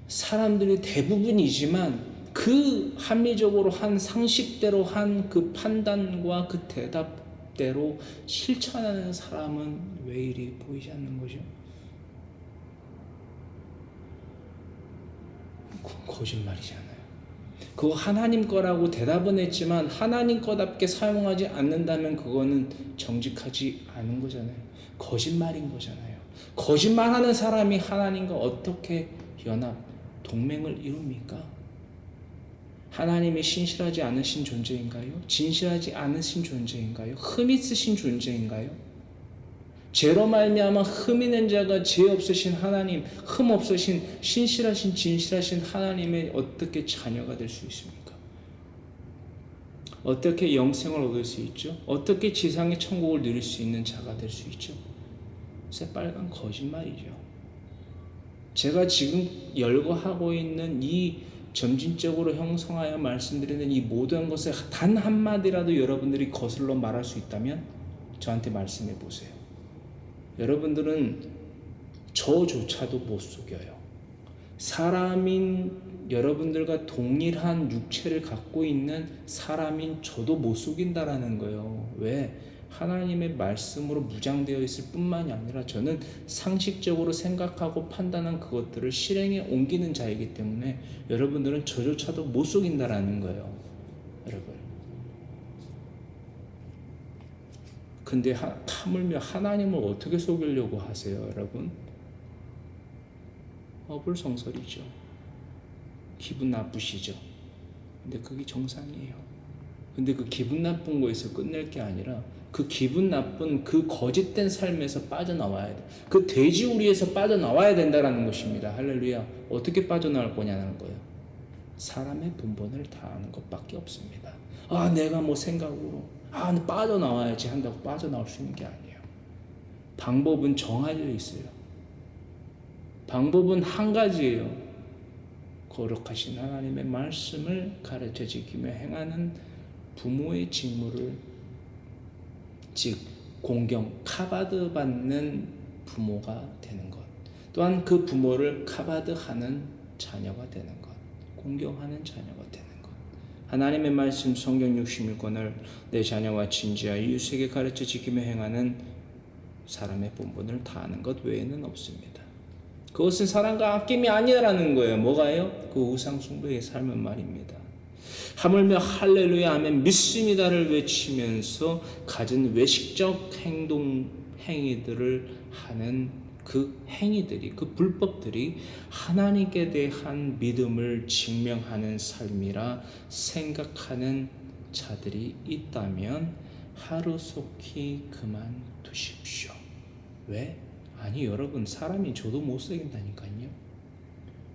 사람들이 대부분이지만, 그 합리적으로 한 상식대로 한 그 판단과 그 대답대로 실천하는 사람은 왜 이리 보이지 않는 거죠? 거짓말이잖아요. 그거 하나님 거라고 대답은 했지만 하나님 거답게 사용하지 않는다면 그거는 정직하지 않은 거잖아요. 거짓말인 거잖아요. 거짓말하는 사람이 하나님과 어떻게 동맹을 이룹니까? 하나님이 신실하지 않으신 존재인가요? 진실하지 않으신 존재인가요? 흠 있으신 존재인가요? 죄로 말미암아 흠 있는 자가 죄 없으신 하나님, 흠 없으신 신실하신 진실하신 하나님의 어떻게 자녀가 될 수 있습니까? 어떻게 영생을 얻을 수 있죠? 어떻게 지상의 천국을 누릴 수 있는 자가 될 수 있죠? 새빨간 거짓말이죠. 제가 지금 열거하고 있는 이 점진적으로 형성하여 말씀드리는 이 모든 것에 단 한마디라도 여러분들이 거슬러 말할 수 있다면 저한테 말씀해 보세요. 여러분들은 저조차도 못 속여요. 사람인 여러분들과 동일한 육체를 갖고 있는 사람인 저도 못 속인다라는 거예요. 왜? 하나님의 말씀으로 무장되어 있을 뿐만이 아니라 저는 상식적으로 생각하고 판단한 그것들을 실행에 옮기는 자이기 때문에 여러분들은 저조차도 못 속인다라는 거예요. 여러분. 근데 하물며 하나님을 어떻게 속이려고 하세요, 여러분? 어불성설이죠. 기분 나쁘시죠. 근데 그게 정상이에요. 근데 그 기분 나쁜 거에서 끝낼 게 아니라 그 기분 나쁜 그 거짓된 삶에서 빠져나와야 돼. 그 돼지우리에서 빠져나와야 된다는 것입니다. 할렐루야. 어떻게 빠져나올 거냐는 거예요. 사람의 본분을 다하는 것밖에 없습니다. 내가 뭐 생각으로 빠져나와야지 한다고 빠져나올 수 있는 게 아니에요. 방법은 정해져 있어요. 방법은 한 가지예요. 거룩하신 하나님의 말씀을 가르쳐 지키며 행하는 부모의 직무를, 즉 공경, 카바드 받는 부모가 되는 것, 또한 그 부모를 카바드하는 자녀가 되는 것, 공경하는 자녀가 되는 것. 하나님의 말씀 성경 66권을 내 자녀와 친지와 이웃에게 가르쳐 지키며 행하는 사람의 본분을 다하는 것 외에는 없습니다. 그것은 사랑과 아낌이 아니라는 거예요. 뭐가요? 그 우상 숭배의 삶은 말입니다. 하물며 할렐루야 아멘 믿습니다를 외치면서 가진 외식적 행위들을 하는 그 행위들이, 그 불법들이 하나님께 대한 믿음을 증명하는 삶이라 생각하는 자들이 있다면 하루속히 그만두십시오. 왜? 아니 여러분, 사람이 저도 못 속인다니까요.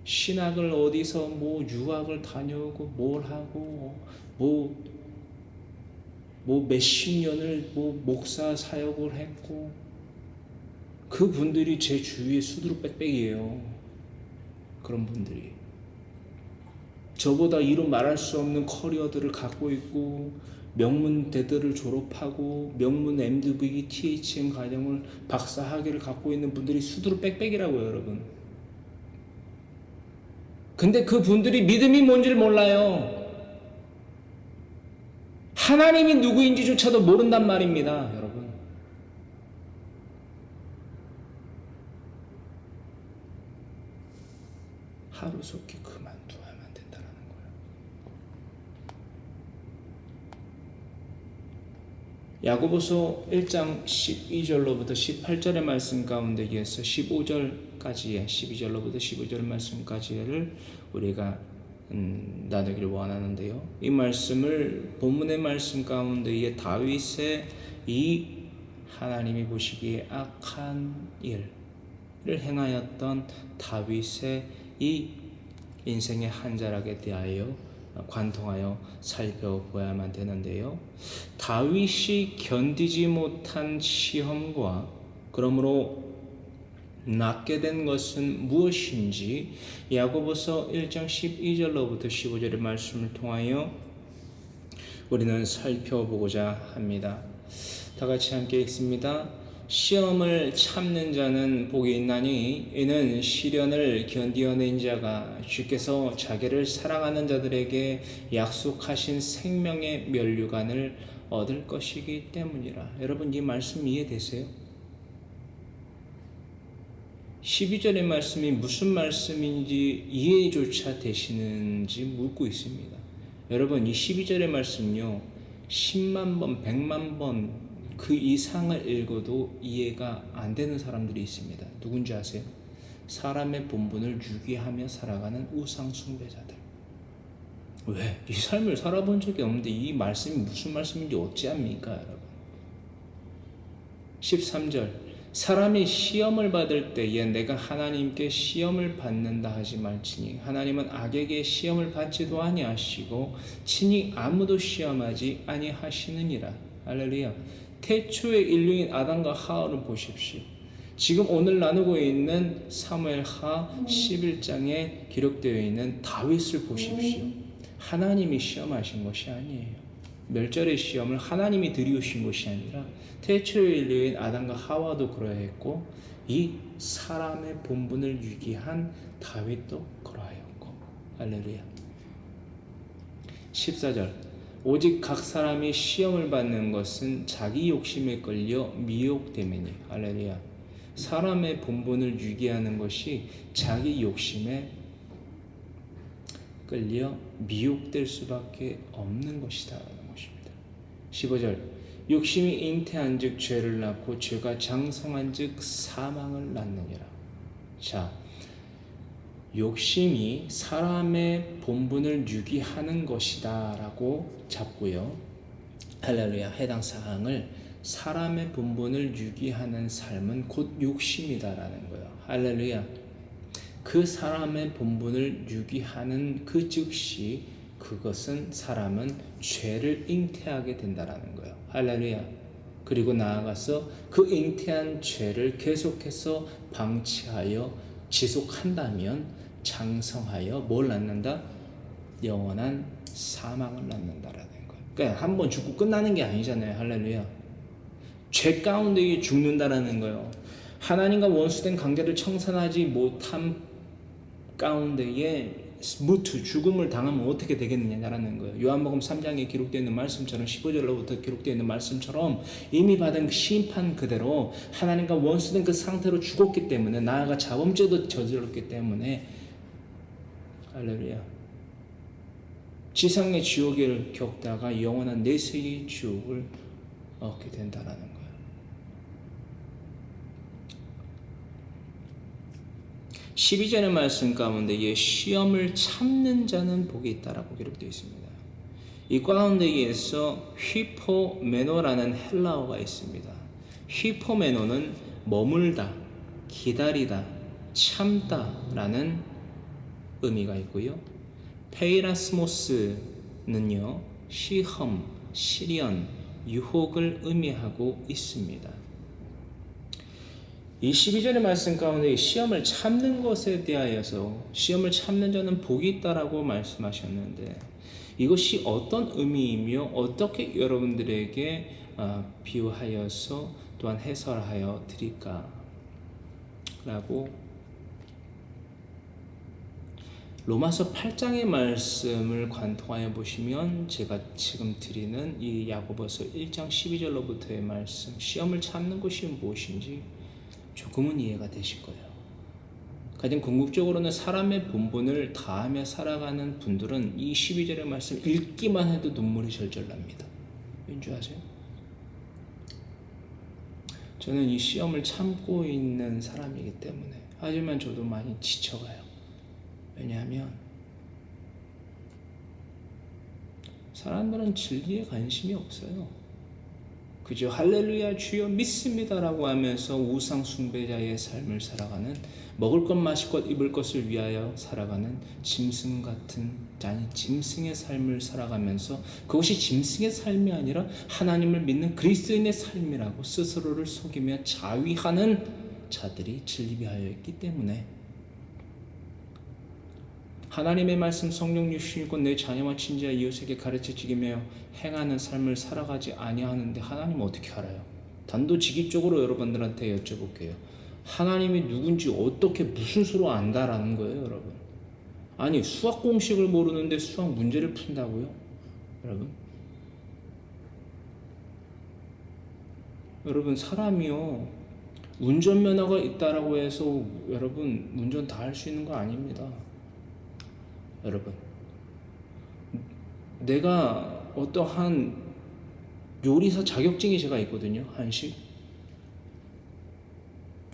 신학을 어디서 뭐 유학을 다녀오고 뭘 하고 뭐 몇십 년을 뭐 목사 사역을 했고 그분들이 제 주위에 수두룩 빽빽이에요. 그런 분들이 저보다 이루 말할 수 없는 커리어들을 갖고 있고 명문대들을 졸업하고 명문 MDV, THM 과정을 박사 학위를 갖고 있는 분들이 수두룩 빽빽이라고요, 여러분. 근데 그 분들이 믿음이 뭔지를 몰라요. 하나님이 누구인지조차도 모른단 말입니다, 여러분. 하루속히 그만두어야만 된다는 거예요. 야고보서 1장 12절로부터 18절의 말씀 가운데에서 15절까지의 12절로부터 15절 말씀까지를 우리가 나누기를 원하는데요. 이 말씀을 본문의 말씀 가운데에 다윗의 이 하나님이 보시기에 악한 일을 행하였던 다윗의 이 인생의 한 자락에 대하여 관통하여 살펴보아야만 되는데요. 다윗이 견디지 못한 시험과 그러므로 낫게 된 것은 무엇인지 야고보서 1장 12절로부터 15절의 말씀을 통하여 우리는 살펴보고자 합니다. 다 같이 함께 읽습니다. 시험을 참는 자는 복이 있나니 이는 시련을 견디어낸 자가 주께서 자기를 사랑하는 자들에게 약속하신 생명의 면류관을 얻을 것이기 때문이라. 여러분 이 말씀 이해되세요? 12절의 말씀이 무슨 말씀인지 이해조차 되시는지 묻고 있습니다. 여러분 이 12절의 말씀요 10만 번, 100만 번 그 이상을 읽어도 이해가 안 되는 사람들이 있습니다. 누군지 아세요? 사람의 본분을 유기하며 살아가는 우상 숭배자들. 왜? 이 삶을 살아본 적이 없는데 이 말씀이 무슨 말씀인지 어찌합니까, 여러분? 13절 사람이 시험을 받을 때에 내가 하나님께 시험을 받는다 하지 말지니 하나님은 악에게 시험을 받지도 아니하시고 친히 아무도 시험하지 아니하시느니라. 할렐루야. 태초의 인류인 아담과 하와를 보십시오. 지금 오늘 나누고 있는 사무엘하 11장에 기록되어 있는 다윗을 보십시오. 하나님이 시험하신 것이 아니에요. 멸절의 시험을 하나님이 들이우신 것이 아니라 태초의 인류인 아담과 하와도 그러했고 이 사람의 본분을 유기한 다윗도 그러하였고. 할렐루야. 14절 오직 각 사람이 시험을 받는 것은 자기 욕심에 끌려 미혹됨이니. 할렐루야. 사람의 본분을 유기하는 것이 자기 욕심에 끌려 미혹될 수밖에 없는 것이다 라는 것입니다. 15절 욕심이 잉태한 즉 죄를 낳고 죄가 장성한 즉 사망을 낳느니라. 자, 욕심이 사람의 본분을 유기하는 것이다 라고 잡고요. 할렐루야. 해당 사항을 사람의 본분을 유기하는 삶은 곧 욕심이다 라는 거예요. 할렐루야. 그 사람의 본분을 유기하는 그 즉시 그것은 사람은 죄를 잉태하게 된다라는 거예요. 할렐루야. 그리고 나아가서 그 잉태한 죄를 계속해서 방치하여 지속한다면 장성하여 뭘 낳는다? 영원한 사망을 낳는다라는 거예요. 그러니까 한번 죽고 끝나는 게 아니잖아요. 할렐루야. 죄 가운데 죽는다라는 거예요. 하나님과 원수된 관계를 청산하지 못함 가운데에 무트 죽음을 당하면 어떻게 되겠느냐라는 거예요. 요한복음 3장에 기록되어 있는 말씀처럼 15절로부터 기록되어 있는 말씀처럼 이미 받은 심판 그대로 하나님과 원수된 그 상태로 죽었기 때문에 나아가 자범죄도 저질렀기 때문에 할렐루야. 지상의 지옥을 겪다가 영원한 내세의 지옥을 얻게 된다라는 거예요. 12절의 말씀 가운데에 시험을 참는 자는 복이 있다라고 기록되어 있습니다. 이 가운데에서 휘포메노라는 헬라어가 있습니다. 휘포메노는 머물다, 기다리다, 참다라는 의미가 있고요. 페이라스모스는요, 시험, 시련, 유혹을 의미하고 있습니다. 이 12절의 말씀 가운데 시험을 참는 것에 대하여서 시험을 참는 자는 복이 있다라고 말씀하셨는데 이것이 어떤 의미이며 어떻게 여러분들에게 비유하여서 또한 해설하여 드릴까 라고 로마서 8장의 말씀을 관통하여 보시면 제가 지금 드리는 이 야고보서 1장 12절로부터의 말씀 시험을 참는 것이 무엇인지 조금은 이해가 되실 거예요. 가장 궁극적으로는 사람의 본분을 다하며 살아가는 분들은 이 12절의 말씀 읽기만 해도 눈물이 절절 납니다. 왠지 아세요? 저는 이 시험을 참고 있는 사람이기 때문에 하지만 저도 많이 지쳐가요. 왜냐하면 사람들은 진리에 관심이 없어요. 그저 할렐루야 주여 믿습니다라고 하면서 우상 숭배자의 삶을 살아가는 먹을 것 마실 것 입을 것을 위하여 살아가는 짐승 같은 짐승의 삶을 살아가면서 그것이 짐승의 삶이 아니라 하나님을 믿는 그리스도인의 삶이라고 스스로를 속이며 자위하는 자들이 진리하여 있기 때문에 하나님의 말씀 성령 육신이고 내 자녀와 친지와 이웃에게 가르쳐지기며 행하는 삶을 살아가지 아니하는데 하나님은 어떻게 알아요? 단도직입적으로 여러분들한테 여쭤볼게요. 하나님이 누군지 어떻게 무슨 수로 안다라는 거예요, 여러분? 아니 수학 공식을 모르는데 수학 문제를 푼다고요? 여러분 사람이요 운전면허가 있다라고 해서 여러분 운전 다 할 수 있는 거 아닙니다. 여러분 내가 어떠한 요리사 자격증이 제가 있거든요. 한식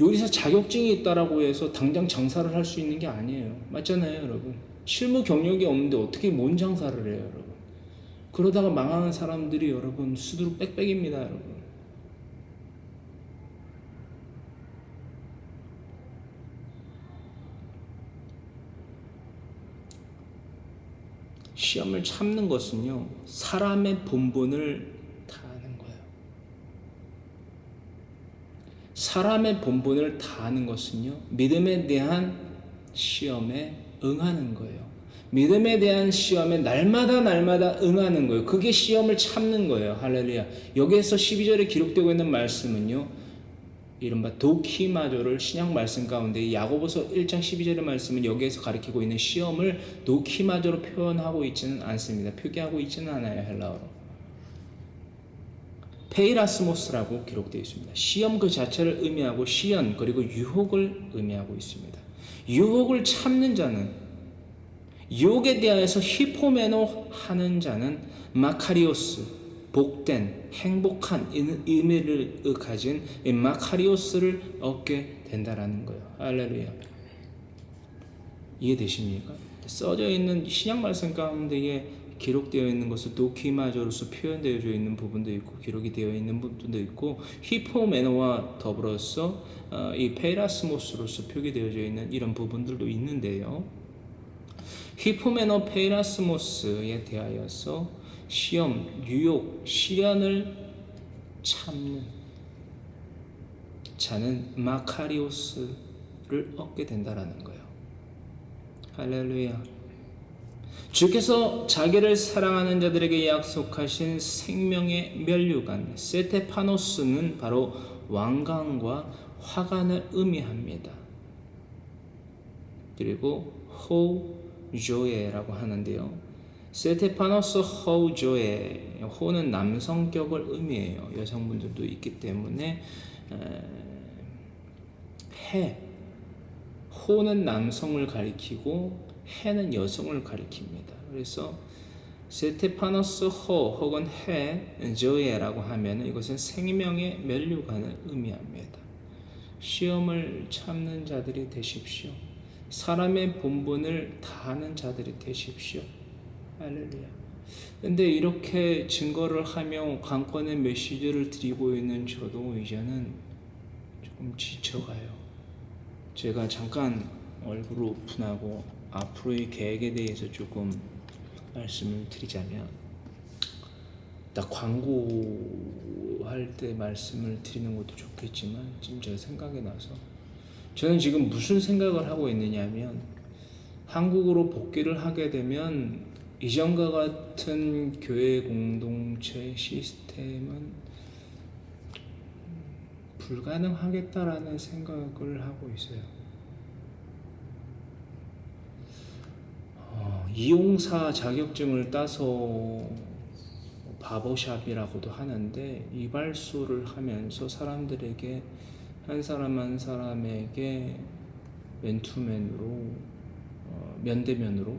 요리사 자격증이 있다라고 해서 당장 장사를 할 수 있는 게 아니에요. 맞잖아요, 여러분. 실무 경력이 없는데 어떻게 뭔 장사를 해요, 여러분. 그러다가 망하는 사람들이 여러분 수두룩 빽빽입니다, 여러분. 시험을 참는 것은요, 사람의 본분을 다하는 거예요. 사람의 본분을 다하는 것은요, 믿음에 대한 시험에 응하는 거예요. 믿음에 대한 시험에 날마다 응하는 거예요. 그게 시험을 참는 거예요. 할렐루야. 여기에서 12절에 기록되고 있는 말씀은요, 이른바 도키마조를 신약 말씀 가운데 야고보서 1장 12절의 말씀은 여기에서 가리키고 있는 시험을 도키마조로 표현하고 있지는 않습니다. 표기하고 있지는 않아요. 헬라어로. 페이라스모스라고 기록되어 있습니다. 시험 그 자체를 의미하고 시연 그리고 유혹을 의미하고 있습니다. 유혹을 참는 자는, 유혹에 대하여서 히포메노 하는 자는 마카리오스, 복된, 행복한 의미를 가진 마카리오스를 얻게 된다라는 거예요. 할렐루야. 이해되십니까? 써져 있는 신약 말씀 가운데에 기록되어 있는 것은 도키마조로서 표현되어 있는 부분도 있고 기록이 되어 있는 부분도 있고 히포메노와 더불어서 이 페이라스모스로서 표기되어 있는 이런 부분들도 있는데요. 히포메노 페이라스모스에 대하여서 시험, 유혹, 시련을 참는 자는 마카리오스를 얻게 된다라는 거예요. 할렐루야. 주께서 자기를 사랑하는 자들에게 약속하신 생명의 면류관 세테파노스는 바로 왕관과 화관을 의미합니다. 그리고 호조에라고 하는데요. 세테파노스 호조에, 호는 남성격을 의미해요. 여성분들도 있기 때문에 해, 호는 남성을 가리키고 해는 여성을 가리킵니다. 그래서 세테파노스 호 혹은 해 조에라고 하면 이것은 생명의 면류관을 의미합니다. 시험을 참는 자들이 되십시오. 사람의 본분을 다하는 자들이 되십시오. 할렐루야. 근데 이렇게 증거를 하며 강권의 메시지를 드리고 있는 저도 이제는 조금 지쳐가요. 제가 잠깐 얼굴 오픈하고 앞으로의 계획에 대해서 조금 말씀을 드리자면, 딱 광고할 때 말씀을 드리는 것도 좋겠지만 지금 제가 생각이 나서 저는 지금 무슨 생각을 하고 있느냐면, 한국으로 복귀를 하게 되면 이전과 같은 교회 공동체 시스템은 불가능하겠다라는 생각을 하고 있어요. 이용사 자격증을 따서 바버샵이라고도 하는데 이발소를 하면서 사람들에게 한 사람 한 사람에게 맨투맨으로 면대면으로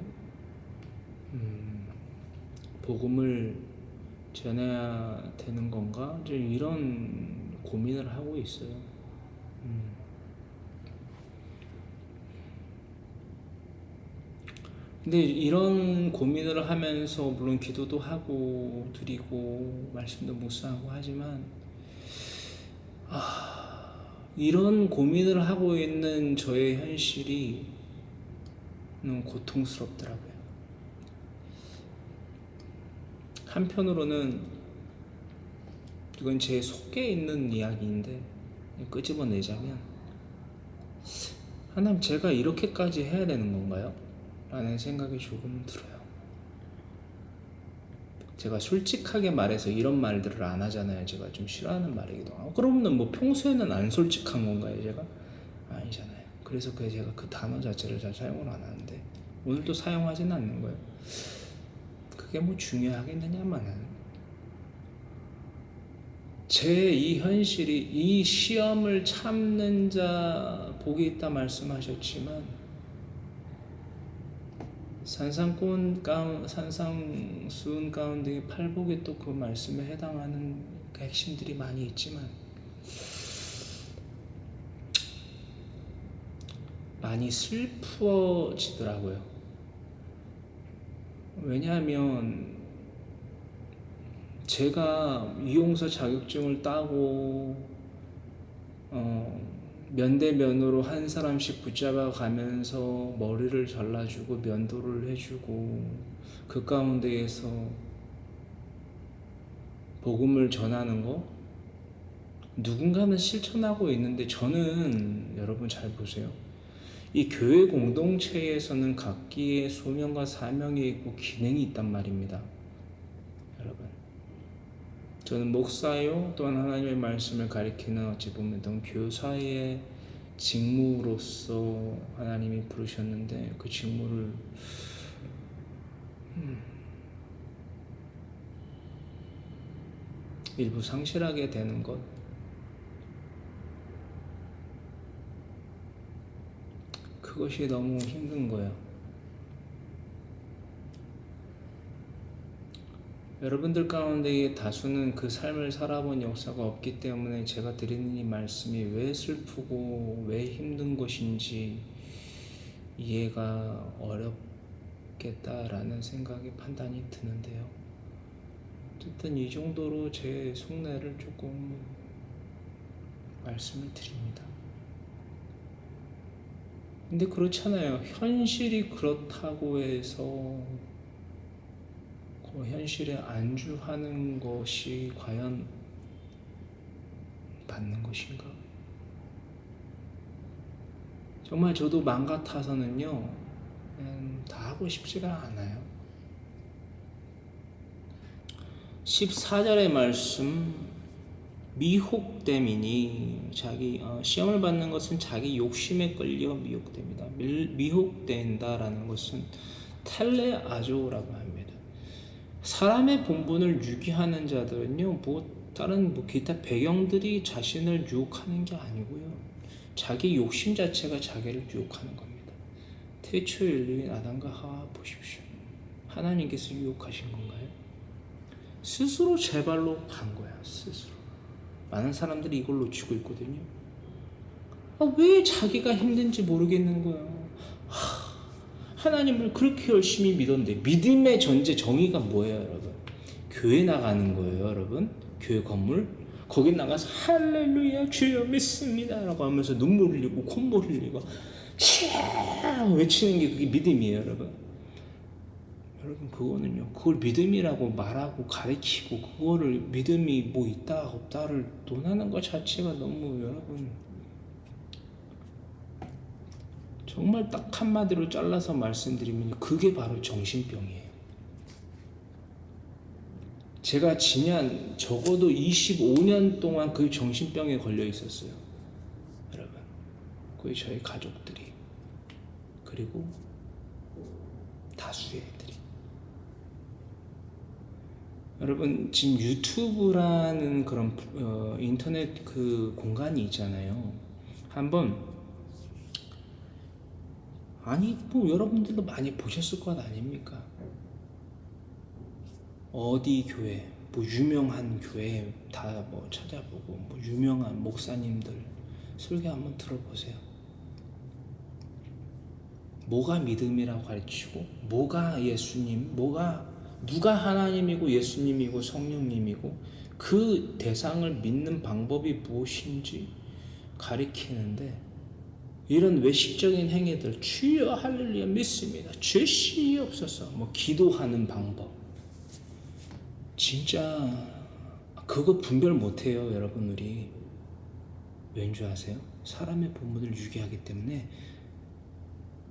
복음을 전해야 되는 건가? 이런 고민을 하고 있어요. 근데 이런 고민을 하면서 물론 기도도 하고 드리고 말씀도 묵상하고 하지만 이런 고민을 하고 있는 저의 현실이 너무 고통스럽더라고요. 한편으로는 이건 제 속에 있는 이야기인데 끄집어내자면, 하나님, 제가 이렇게까지 해야 되는 건가요? 라는 생각이 조금 들어요. 제가 솔직하게 말해서 이런 말들을 안 하잖아요. 제가 좀 싫어하는 말이기도 하고. 그러면 뭐 평소에는 안 솔직한 건가요, 제가? 아니잖아요. 그래서 제가 그 단어 자체를 잘 사용을 안 하는데 오늘도 사용하지는 않는 거예요. 그게 뭐 중요하겠느냐마는, 제 이 현실이, 이 시험을 참는 자 복이 있다 말씀하셨지만 산상수훈 가운데 팔복에 또 그 말씀에 해당하는 그 핵심들이 많이 있지만 많이 슬퍼지더라고요. 왜냐하면 제가 이용사 자격증을 따고 면대면으로 한 사람씩 붙잡아 가면서 머리를 잘라주고 면도를 해주고 그 가운데에서 복음을 전하는 거, 누군가는 실천하고 있는데 저는 여러분 잘 보세요. 이 교회 공동체에서는 각기의 소명과 사명이 있고 기능이 있단 말입니다. 여러분, 저는 목사요 또한 하나님의 말씀을 가리키는 어찌 보면 교사의 직무로서 하나님이 부르셨는데 그 직무를 일부 상실하게 되는 것, 그것이 너무 힘든 거예요. 여러분들 가운데 다수는 그 삶을 살아본 역사가 없기 때문에 제가 드리는 이 말씀이 왜 슬프고 왜 힘든 것인지 이해가 어렵겠다라는 생각이 판단이 드는데요. 어쨌든 이 정도로 제 속내를 조금 말씀을 드립니다. 근데 그렇잖아요. 현실이 그렇다고 해서 그 현실에 안주하는 것이 과연 맞는 것인가? 정말 저도 맘 같아서는요, 다 하고 싶지가 않아요. 14절의 말씀, 미혹됨이니 자기 시험을 받는 것은 자기 욕심에 끌려 미혹됩니다. 미혹된다라는 것은 텔레아조라고 합니다. 사람의 본분을 유기하는 자들은요, 다른 기타 배경들이 자신을 유혹하는 게 아니고요, 자기 욕심 자체가 자기를 유혹하는 겁니다. 태초에 열린 아담과 하와 보십시오. 하나님께서 유혹하신 건가요? 스스로 제 발로 간 거야. 스스로. 많은 사람들이 이걸 놓치고 있거든요. 왜 자기가 힘든지 모르겠는 거예요. 하나님을 그렇게 열심히 믿었는데, 믿음의 전제 정의가 뭐예요, 여러분? 교회 나가는 거예요, 여러분. 교회 건물 거기 나가서 할렐루야 주여 믿습니다 라고 하면서 눈물 흘리고 콧물 흘리고 외치는 게 그게 믿음이에요, 여러분. 여러분, 그거는요, 그걸 믿음이라고 말하고 가르치고 그거를 믿음이 뭐 있다 없다를 논하는 것 자체가 너무, 여러분, 정말 딱 한마디로 잘라서 말씀드리면 그게 바로 정신병이에요. 제가 지난 적어도 25년 동안 그 정신병에 걸려 있었어요, 여러분. 거의 저희 가족들이, 그리고 다수의 애들이. 여러분, 지금 유튜브라는 그런 인터넷 그 공간이 있잖아요. 한번 여러분들도 많이 보셨을 것 아닙니까? 어디 교회, 유명한 교회 다 찾아보고 유명한 목사님들 설교 한번 들어보세요. 뭐가 믿음이라고 가르치고, 뭐가 예수님, 누가 하나님이고 예수님이고 성령님이고 그 대상을 믿는 방법이 무엇인지 가르치는데, 이런 외식적인 행위들, 주여 할렐루야 믿습니다, 죄시 없어서 기도하는 방법, 진짜 그거 분별 못해요, 여러분. 우리 왠 줄 아세요? 사람의 본분을 유기하기 때문에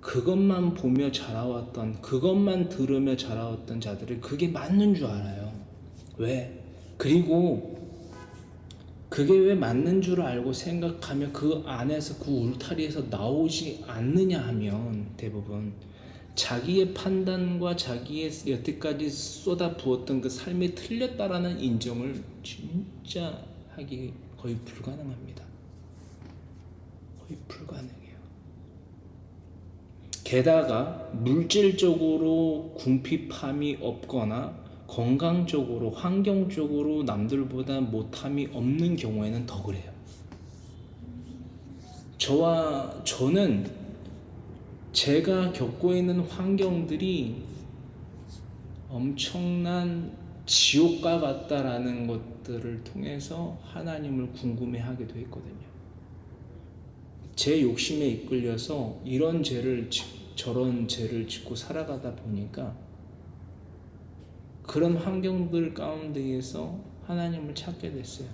그것만 보며 자라왔던, 그것만 들으며 자라왔던 자들을 그게 맞는 줄 알아요. 왜? 그리고 그게 왜 맞는 줄 알고 생각하며 그 안에서, 그 울타리에서 나오지 않느냐 하면, 대부분 자기의 판단과 자기의 여태까지 쏟아부었던 그 삶이 틀렸다라는 인정을 진짜 하기 거의 불가능합니다. 거의 불가능해요. 게다가 물질적으로 궁핍함이 없거나 건강적으로, 환경적으로 남들보다 못함이 없는 경우에는 더 그래요. 저는 제가 겪고 있는 환경들이 엄청난 지옥과 같다라는 것들을 통해서 하나님을 궁금해하기도 했거든요. 제 욕심에 이끌려서 이런 죄를, 저런 죄를 짓고 살아가다 보니까 그런 환경들 가운데에서 하나님을 찾게 됐어요.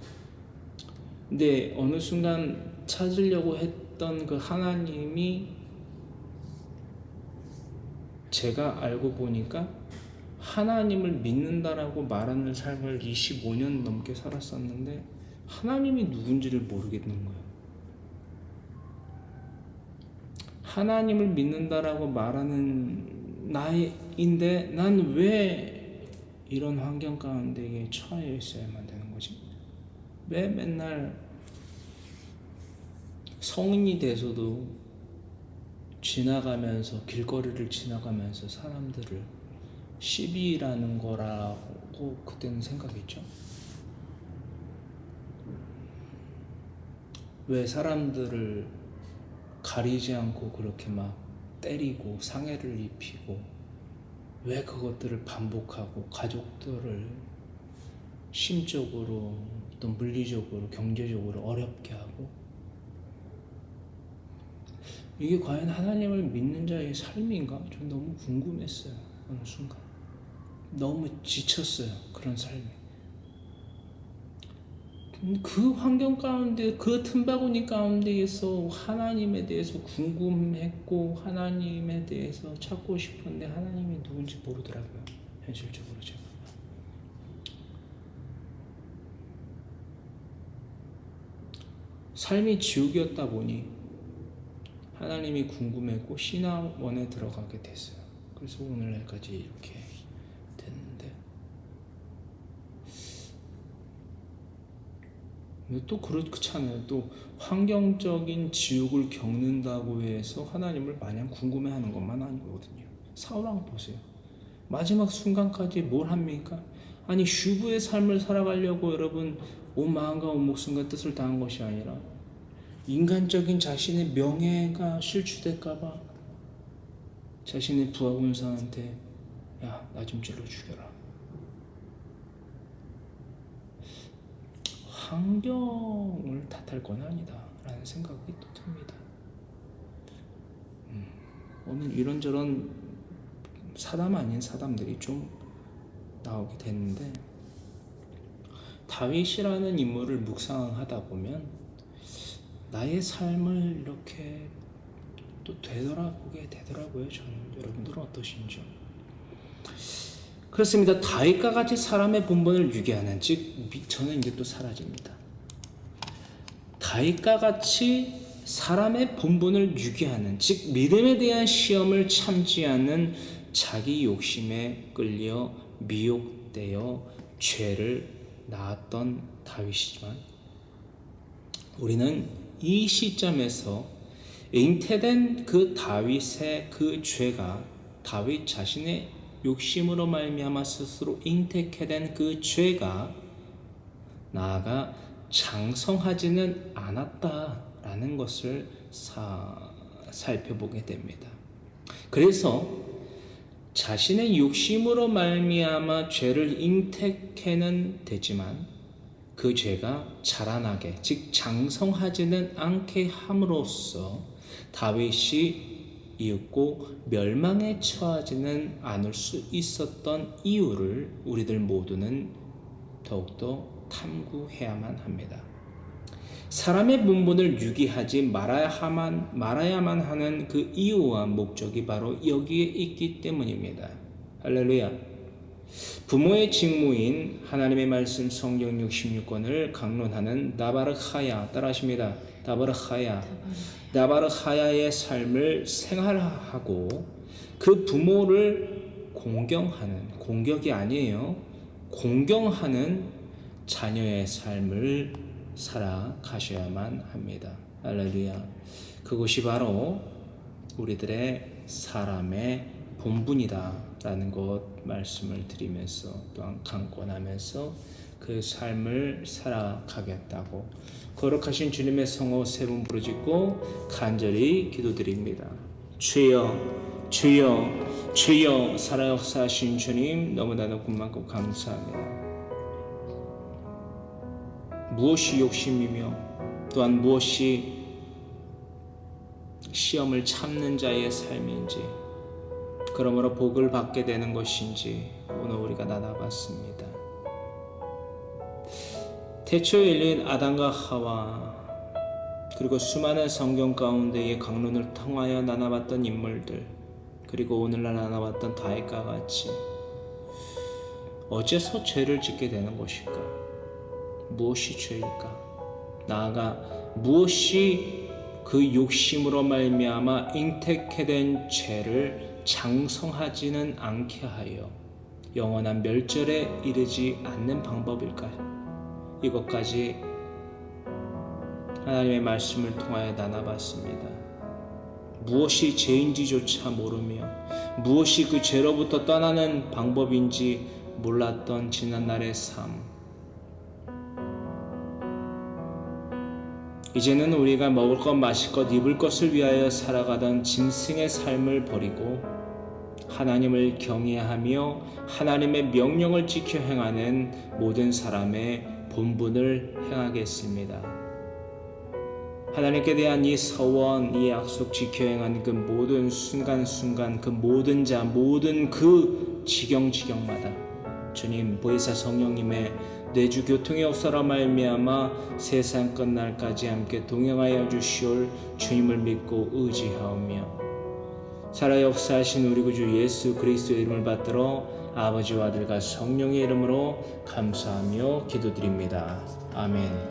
근데 어느 순간 찾으려고 했던 그 하나님이 제가 알고 보니까 하나님을 믿는다라고 말하는 삶을 25년 넘게 살았었는데 하나님이 누군지를 모르겠는 거예요. 하나님을 믿는다라고 말하는 나인데 난 왜 이런 환경 가운데 처해 있어야만 되는 거지? 왜 맨날 성인이 돼서도 지나가면서 길거리를 지나가면서 사람들을 시비라는 거라고 그때는 생각했죠. 왜 사람들을 가리지 않고 그렇게 막 때리고 상해를 입히고 왜 그것들을 반복하고 가족들을 심적으로 또 물리적으로 경제적으로 어렵게 하고 이게 과연 하나님을 믿는 자의 삶인가? 전 너무 궁금했어요. 어느 순간 너무 지쳤어요. 그런 삶이. 그 환경 가운데 그 틈바구니 가운데에서 하나님에 대해서 궁금했고 하나님에 대해서 찾고 싶은데 하나님이 누군지 모르더라고요. 현실적으로 제가. 삶이 지옥이었다 보니 하나님이 궁금했고 신화원에 들어가게 됐어요. 그래서 오늘날까지 이렇게 됐는데 또 그렇잖아요. 또 환경적인 지옥을 겪는다고 해서 하나님을 마냥 궁금해하는 것만 아니거든요. 사울 왕 보세요. 마지막 순간까지 뭘 합니까? 아니 슈브의 삶을 살아가려고 여러분 온 마음과 온 목숨과 뜻을 다한 것이 아니라 인간적인 자신의 명예가 실추될까봐 자신의 부하 군사한테 야, 나 좀 찔러 죽여라. 환경을 탓할 건 아니다 라는 생각이 또 듭니다. 오늘 이런저런 사담 아닌 사담들이 좀 나오게 됐는데 다윗이라는 인물을 묵상하다 보면 나의 삶을 이렇게 또 되돌아보게 되더라고요. 저는 여러분들은 어떠신지요? 그렇습니다. 다윗과 같이 사람의 본분을 유기하는 즉 저는 이제 또 사라집니다. 다윗과 같이 사람의 본분을 유기하는 즉 믿음에 대한 시험을 참지 않는 자기 욕심에 끌려 미혹되어 죄를 낳았던 다윗이지만 우리는 이 시점에서 잉태된 그 다윗의 그 죄가 다윗 자신의 욕심으로 말미암아 스스로 잉태케 된 그 죄가 나아가 장성하지는 않았다라는 것을 살펴보게 됩니다. 그래서 자신의 욕심으로 말미암아 죄를 잉태케는 되지만 그 죄가 자라나게 즉 장성하지는 않게 함으로써 다윗이 이윽고 멸망에 처하지는 않을 수 있었던 이유를 우리들 모두는 더욱더 탐구해야만 합니다. 사람의 본분을 유기하지 말아야만 하는 그 이유와 목적이 바로 여기에 있기 때문입니다. 할렐루야. 부모의 직무인 하나님의 말씀 성경 66권을 강론하는 나바르하야 따라하십니다. 나바르하야의 삶을 생활하고 그 부모를 공경하는 공격이 아니에요. 공경하는 자녀의 삶을 살아가셔야만 합니다. 할렐루야. 그것이 바로 우리들의 사람의 본분이다 라는 것 말씀을 드리면서 또한 강권하면서 그 삶을 살아가겠다고 거룩하신 주님의 성호 세 번 부르짖고 간절히 기도드립니다. 주여 주여 주여 살아역사하신 주님 너무나 높고 감사합니다. 무엇이 욕심이며 또한 무엇이 시험을 참는 자의 삶인지 그러므로 복을 받게 되는 것인지 오늘 우리가 나눠봤습니다. 태초에 인류인 아담과 하와 그리고 수많은 성경 가운데의 강론을 통하여 나눠봤던 인물들 그리고 오늘날 나눠봤던 다윗과 같이 어째서 죄를 짓게 되는 것일까? 무엇이 죄일까? 나아가 무엇이 그 욕심으로 말미암아 잉태케 된 죄를 장성하지는 않게 하여 영원한 멸절에 이르지 않는 방법일까요? 이것까지 하나님의 말씀을 통하여 나눠봤습니다. 무엇이 죄인지조차 모르며 무엇이 그 죄로부터 떠나는 방법인지 몰랐던 지난날의 삶. 이제는 우리가 먹을 것, 마실 것, 입을 것을 위하여 살아가던 짐승의 삶을 버리고 하나님을 경외하며 하나님의 명령을 지켜 행하는 모든 사람의 본분을 행하겠습니다. 하나님께 대한 이 서원, 이 약속 지켜 행한 그 모든 순간순간, 그 모든 자, 모든 그 지경마다 주님 보혜사 성령님의 내주 교통의 역사로 말미암아 세상 끝날까지 함께 동행하여 주시올 주님을 믿고 의지하오며 살아 역사하신 우리 구주 예수 그리스도의 이름을 받들어 아버지와 아들과 성령의 이름으로 감사하며 기도드립니다. 아멘.